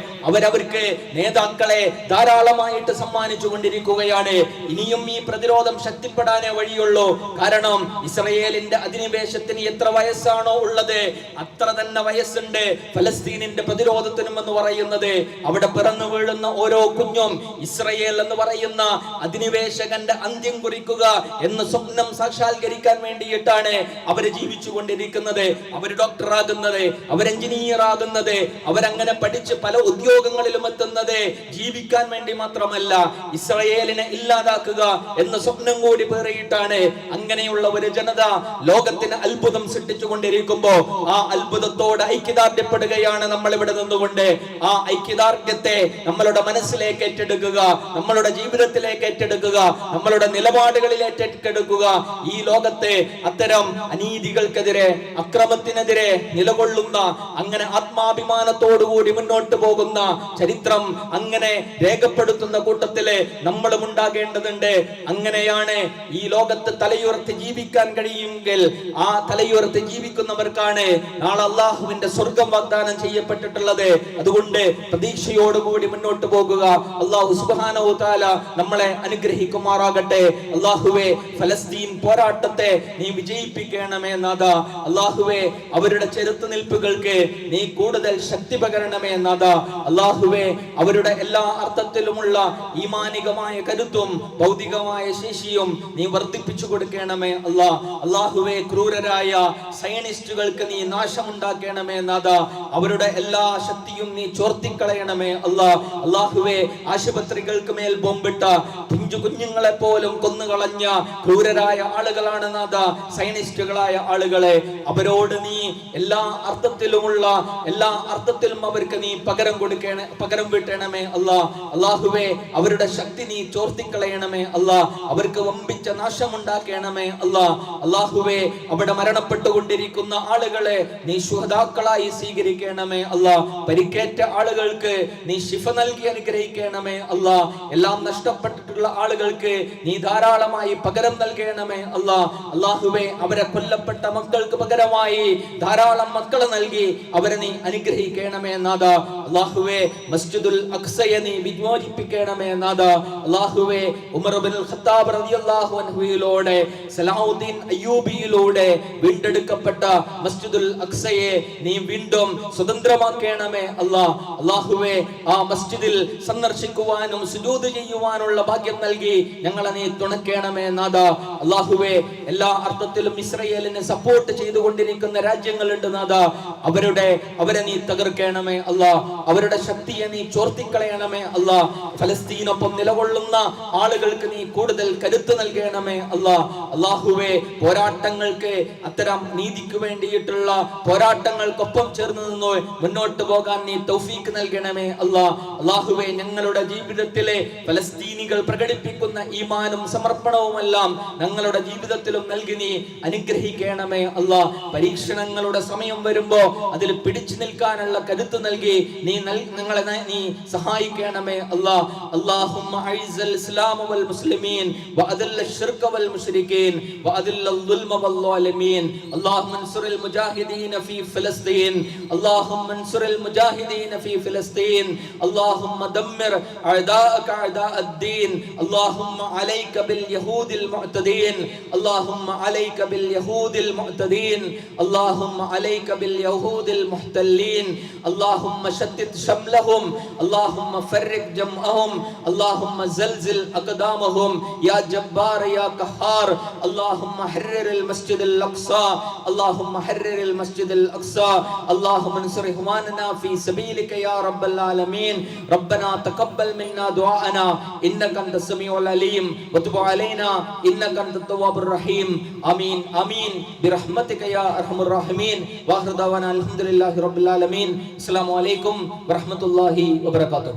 അവർക്ക് നേതാക്കളെ ധാരാളമായിട്ട് സമ്മാനിച്ചു കൊണ്ടിരിക്കുകയാണ്. ഇനിയും ഈ പ്രതിരോധം ശക്തിപ്പെടാനേ വഴിയുള്ളൂ. കാരണം ഇസ്രയേലിന്റെ അധിനിവേശത്തിന് എത്ര വയസ്സാണോ ഉള്ളത് അത്ര തന്നെ വയസ്സുണ്ട് ഫലസ്തീനിന്റെ പ്രതിരോധത്തിനും എന്ന് പറയുന്നത്. അവിടെ പിറന്നു വീഴുന്ന ഓരോ കുഞ്ഞും ഇസ്രയേൽ എന്ന് പറയുന്ന അധിനിവേശകന്റെ അന്ത്യം കുറിക്കുക എന്ന സ്വപ്നം സാക്ഷാത്കരിക്കാൻ വേണ്ടിയിട്ടാണ് അവര് ജീവിച്ചു കൊണ്ടിരിക്കുന്നത്. അവർ ഡോക്ടറാകുന്നത്, അവർ എഞ്ചിനീയർ ആകുന്നത്, അവരങ്ങനെ പഠിച്ച് പല ഉദ്യോഗങ്ങളിലും എത്തുന്നത് ജീവിക്കാൻ വേണ്ടി മാത്രമല്ല, ഇസ്രയേലിനെ ഇല്ലാതാക്കുക എന്ന സ്വപ്നം കൂടി പേറിയിട്ടാണ്. അങ്ങനെയുള്ള ഒരു ജനത ലോകത്തിന് അത്ഭുതം സൃഷ്ടിച്ചു കൊണ്ടിരിക്കുമ്പോ ആ അത്ഭുതത്തോട് ഐക്യദാർഢ്യപ്പെടുകയാണ് നമ്മൾ ഇവിടെ നിന്നുകൊണ്ട്. ആ ഐക്യദാർഢ്യത്തെ നമ്മളുടെ മനസ്സിലേക്ക് ഏറ്റെടുക്കുക, നമ്മളുടെ ജീവിതത്തിലേക്ക് ഏറ്റെടുക്കുക, നമ്മളുടെ നിലപാടുകളിൽ ഏറ്റെടുക്കുക. ഈ ലോകത്തെ അത്തരം അനീതികൾക്കെതിരെ, അക്രമത്തിനെതിരെ നിലകൊള്ളുന്ന, അങ്ങനെ ആത്മാഭിമാനത്തോടുകൂടി മുന്നോട്ട് പോകുന്ന ചരിത്രം അങ്ങനെ രേഖപ്പെടുത്തുന്ന കൂട്ടത്തില് നമ്മളും ഉണ്ടാകേണ്ടതുണ്ട്. അങ്ങനെയാണ് ഈ ലോകത്ത് തലയുയർത്തി ജീവിക്കാൻ കഴിയുമെങ്കിൽ ആ തലയുയർത്തി ജീവിക്കുന്നവർക്കാണ് നാളെ അള്ളാഹുവിന്റെ സ്വർഗം വാഗ്ദാനം ചെയ്യപ്പെട്ടിട്ടുള്ളത്. അതുകൊണ്ട് പ്രതീക്ഷയോടുകൂടി മുന്നോട്ട് പോകുക. അള്ളാഹു സുബ്ഹാനഹു തആല നമ്മളെ അനുഗ്രഹിക്കുമാറാകട്ടെ. അള്ളാഹുവേ, ഫലസ്തീൻ പോരാട്ടത്തെ നീ വിജയിപ്പിക്കണമേ നാഥാ. അള്ളാഹുവേ, അവരുടെ ചെറുത്തുനിൽപ്പുകൾക്ക് നീ കൂടുതൽ ശക്തി പകരണമേ നാഥാ. അള്ളാഹുവേ, അവരുടെ എല്ലാ അർത്ഥത്തിലുമുള്ള ഈമാനികമായ കരുത്തും ഭൗതികമായ ശേഷിയും നീ വർദ്ധിപ്പിച്ചു കൊടുക്കണമേ അല്ലാ. അള്ളാഹുവേ, ക്രൂരരായ സയനിസ്റ്റുകൾക്ക് നീ നാശമുണ്ടാക്കണമേ നാഥാ. അവരുടെ എല്ലാ ശക്തിയും നീ ചോർത്തിക്കളയണമേ അല്ലാ. അള്ളാഹുവേ, ആശുപത്രികൾക്ക് മേൽ ബോംബിട്ട പിഞ്ചു കുഞ്ഞുങ്ങളെ പോലും കൊന്നുകളഞ്ഞ ക്രൂരരായ ആളുകളാണ് നാഥാ സയനിസ്റ്റുകളായ ആളുകളെ. അവരോട് നീ എല്ലാ അർത്ഥത്തിലും അവർക്ക് നീ പകരം വീട്ടണമേ അല്ലാ. അള്ളാഹുവേ, അവരുടെ ശക്തി നീ ചോർത്തിക്കളയണമേ അല്ലാ. അവർക്ക് വമ്പിച്ച നാശമുണ്ടാക്കണമേ അല്ലാ. അള്ളാഹുവേ, അവിടെ മരണപ്പെട്ടുകൊണ്ടിരിക്കുന്ന ആളുകളെ നീ ശുഹദാക്കളായി സ്വീകരിക്കണമേ അല്ലാ. പരിക്കേറ്റ ആളുകൾക്ക് നീ ശിഫ നൽകി അനുഗ്രഹിക്കണമേ അല്ലാ. എല്ലാം നഷ്ടപ്പെട്ടിട്ടുള്ള ആളുകൾക്ക് നീ ധാരാളമായി പകരം നൽകണമേ അല്ലാ. അള്ളാഹുവേ, അവരെ കൊല്ലപ്പെട്ട മക്കൾക്ക് പകരമായി ധാരാളം മക്കളെ നൽകി അവരെ നീ അനുഗ്രഹിക്കണമേ നാഥാ. അള്ളാഹുവേ, മസ്ജിദുൽ അഖ്സയെ നീ വിമോചിപ്പിക്കണമേ നാഥാ. അള്ളാഹുവേ, ഉമർ ഇബ്നുൽ ഖത്താബ് റളിയല്ലാഹു അൻഹുവിലൂടെ, സലാഹുദ്ദീൻ അയ്യൂബിയിലൂടെ വീണ്ടെടുക്കപ്പെട്ട മസ്ജിദുൽ അഖ്സയെ നീ വീണ്ടും സ്വതന്ത്രമാക്കണമേ അല്ലാ. അള്ളാഹുവേ, ആ മസ്ജിദിൽ സന്ദർശിക്കുവാനും സുജൂദ് ചെയ്യുവാനുള്ള ഭാഗ്യം നൽകി ഞങ്ങളെ നീ തുണയ്ക്കണമേ നാഥാ. അള്ളാഹുവേ, എല്ലാ അർത്ഥത്തിലും ഇസ്രയേലിനെ സപ്പോർട്ട് ചെയ്തുകൊണ്ടിരിക്കുന്ന രാജ്യങ്ങളുണ്ട് നാഥാ. അവരെ നീ തകർക്കണമേ അല്ലാ. അവരുടെ ശക്തിയെ നീ ചോർത്തിക്കളയണമേ അല്ലാ. ഫലസ്തീനൊപ്പം നിലകൊള്ളുന്ന ആളുകൾക്ക് നീ കൂടുതൽ കരുത്ത് നൽകണമേ അല്ലാ. അള്ളാഹുവേ, പോരാട്ടങ്ങൾക്ക്, അത്തരം നീതിക്ക് വേണ്ടിയിട്ടുള്ള പോരാട്ടങ്ങൾക്കൊപ്പം ചേർന്ന് നിന്നോ മുന്നോട്ട് പോകാൻ നീ തൗഫീക്ക് നൽകണമേ അല്ലാ. അള്ളാഹുവേ, ഞങ്ങളുടെ ജീവിതത്തിലെ ഫലസ്തീനികൾ പ്രകടിപ്പിക്കുന്ന ഈമാനും സമർപ്പണവുമെല്ലാം ഞങ്ങളുടെ ജീവിതത്തിലും നൽകി നീ അനുഗ്രഹിക്കണമേ അല്ലാ. പരീക്ഷണങ്ങളുടെ സമയം വരുമ്പോ അതിൽ പിടിച്ചു നിൽക്കാനുള്ള കരുത്ത് നൽകി ഞങ്ങളെ നീ സഹായിക്കണമേ അല്ലാ. അല്ലാഹുമ്മ അഇസ്സൽ ഇസ്ലാമ വൽ മുസ്ലിമീൻ വഅദില്ല الشرك والمشركين وأذل الظلم والظالمين اللهم انصر المجاهدين في فلسطين اللهم انصر المجاهدين في فلسطين اللهم دمر أعداءك أعداء الدين اللهم عليك باليهود المعتدين اللهم عليك باليهود المعتدين اللهم عليك باليهود المحتلين اللهم شتت شملهم اللهم فرق جمعهم اللهم زلزل أقدامهم يا جبار يا قهار اللهم حرر المسجد الأقصى اللهم حرر المسجد الأقصى اللهم انصر إخواننا في سبيلك يا رب العالمين ربنا تقبل منا دعاءنا إنك أنت السميع العليم وتب علينا إنك أنت التواب الرحيم آمين آمين برحمتك يا أرحم الراحمين وآخر دعوانا الحمد لله رب العالمين السلام عليكم ورحمة الله وبركاته.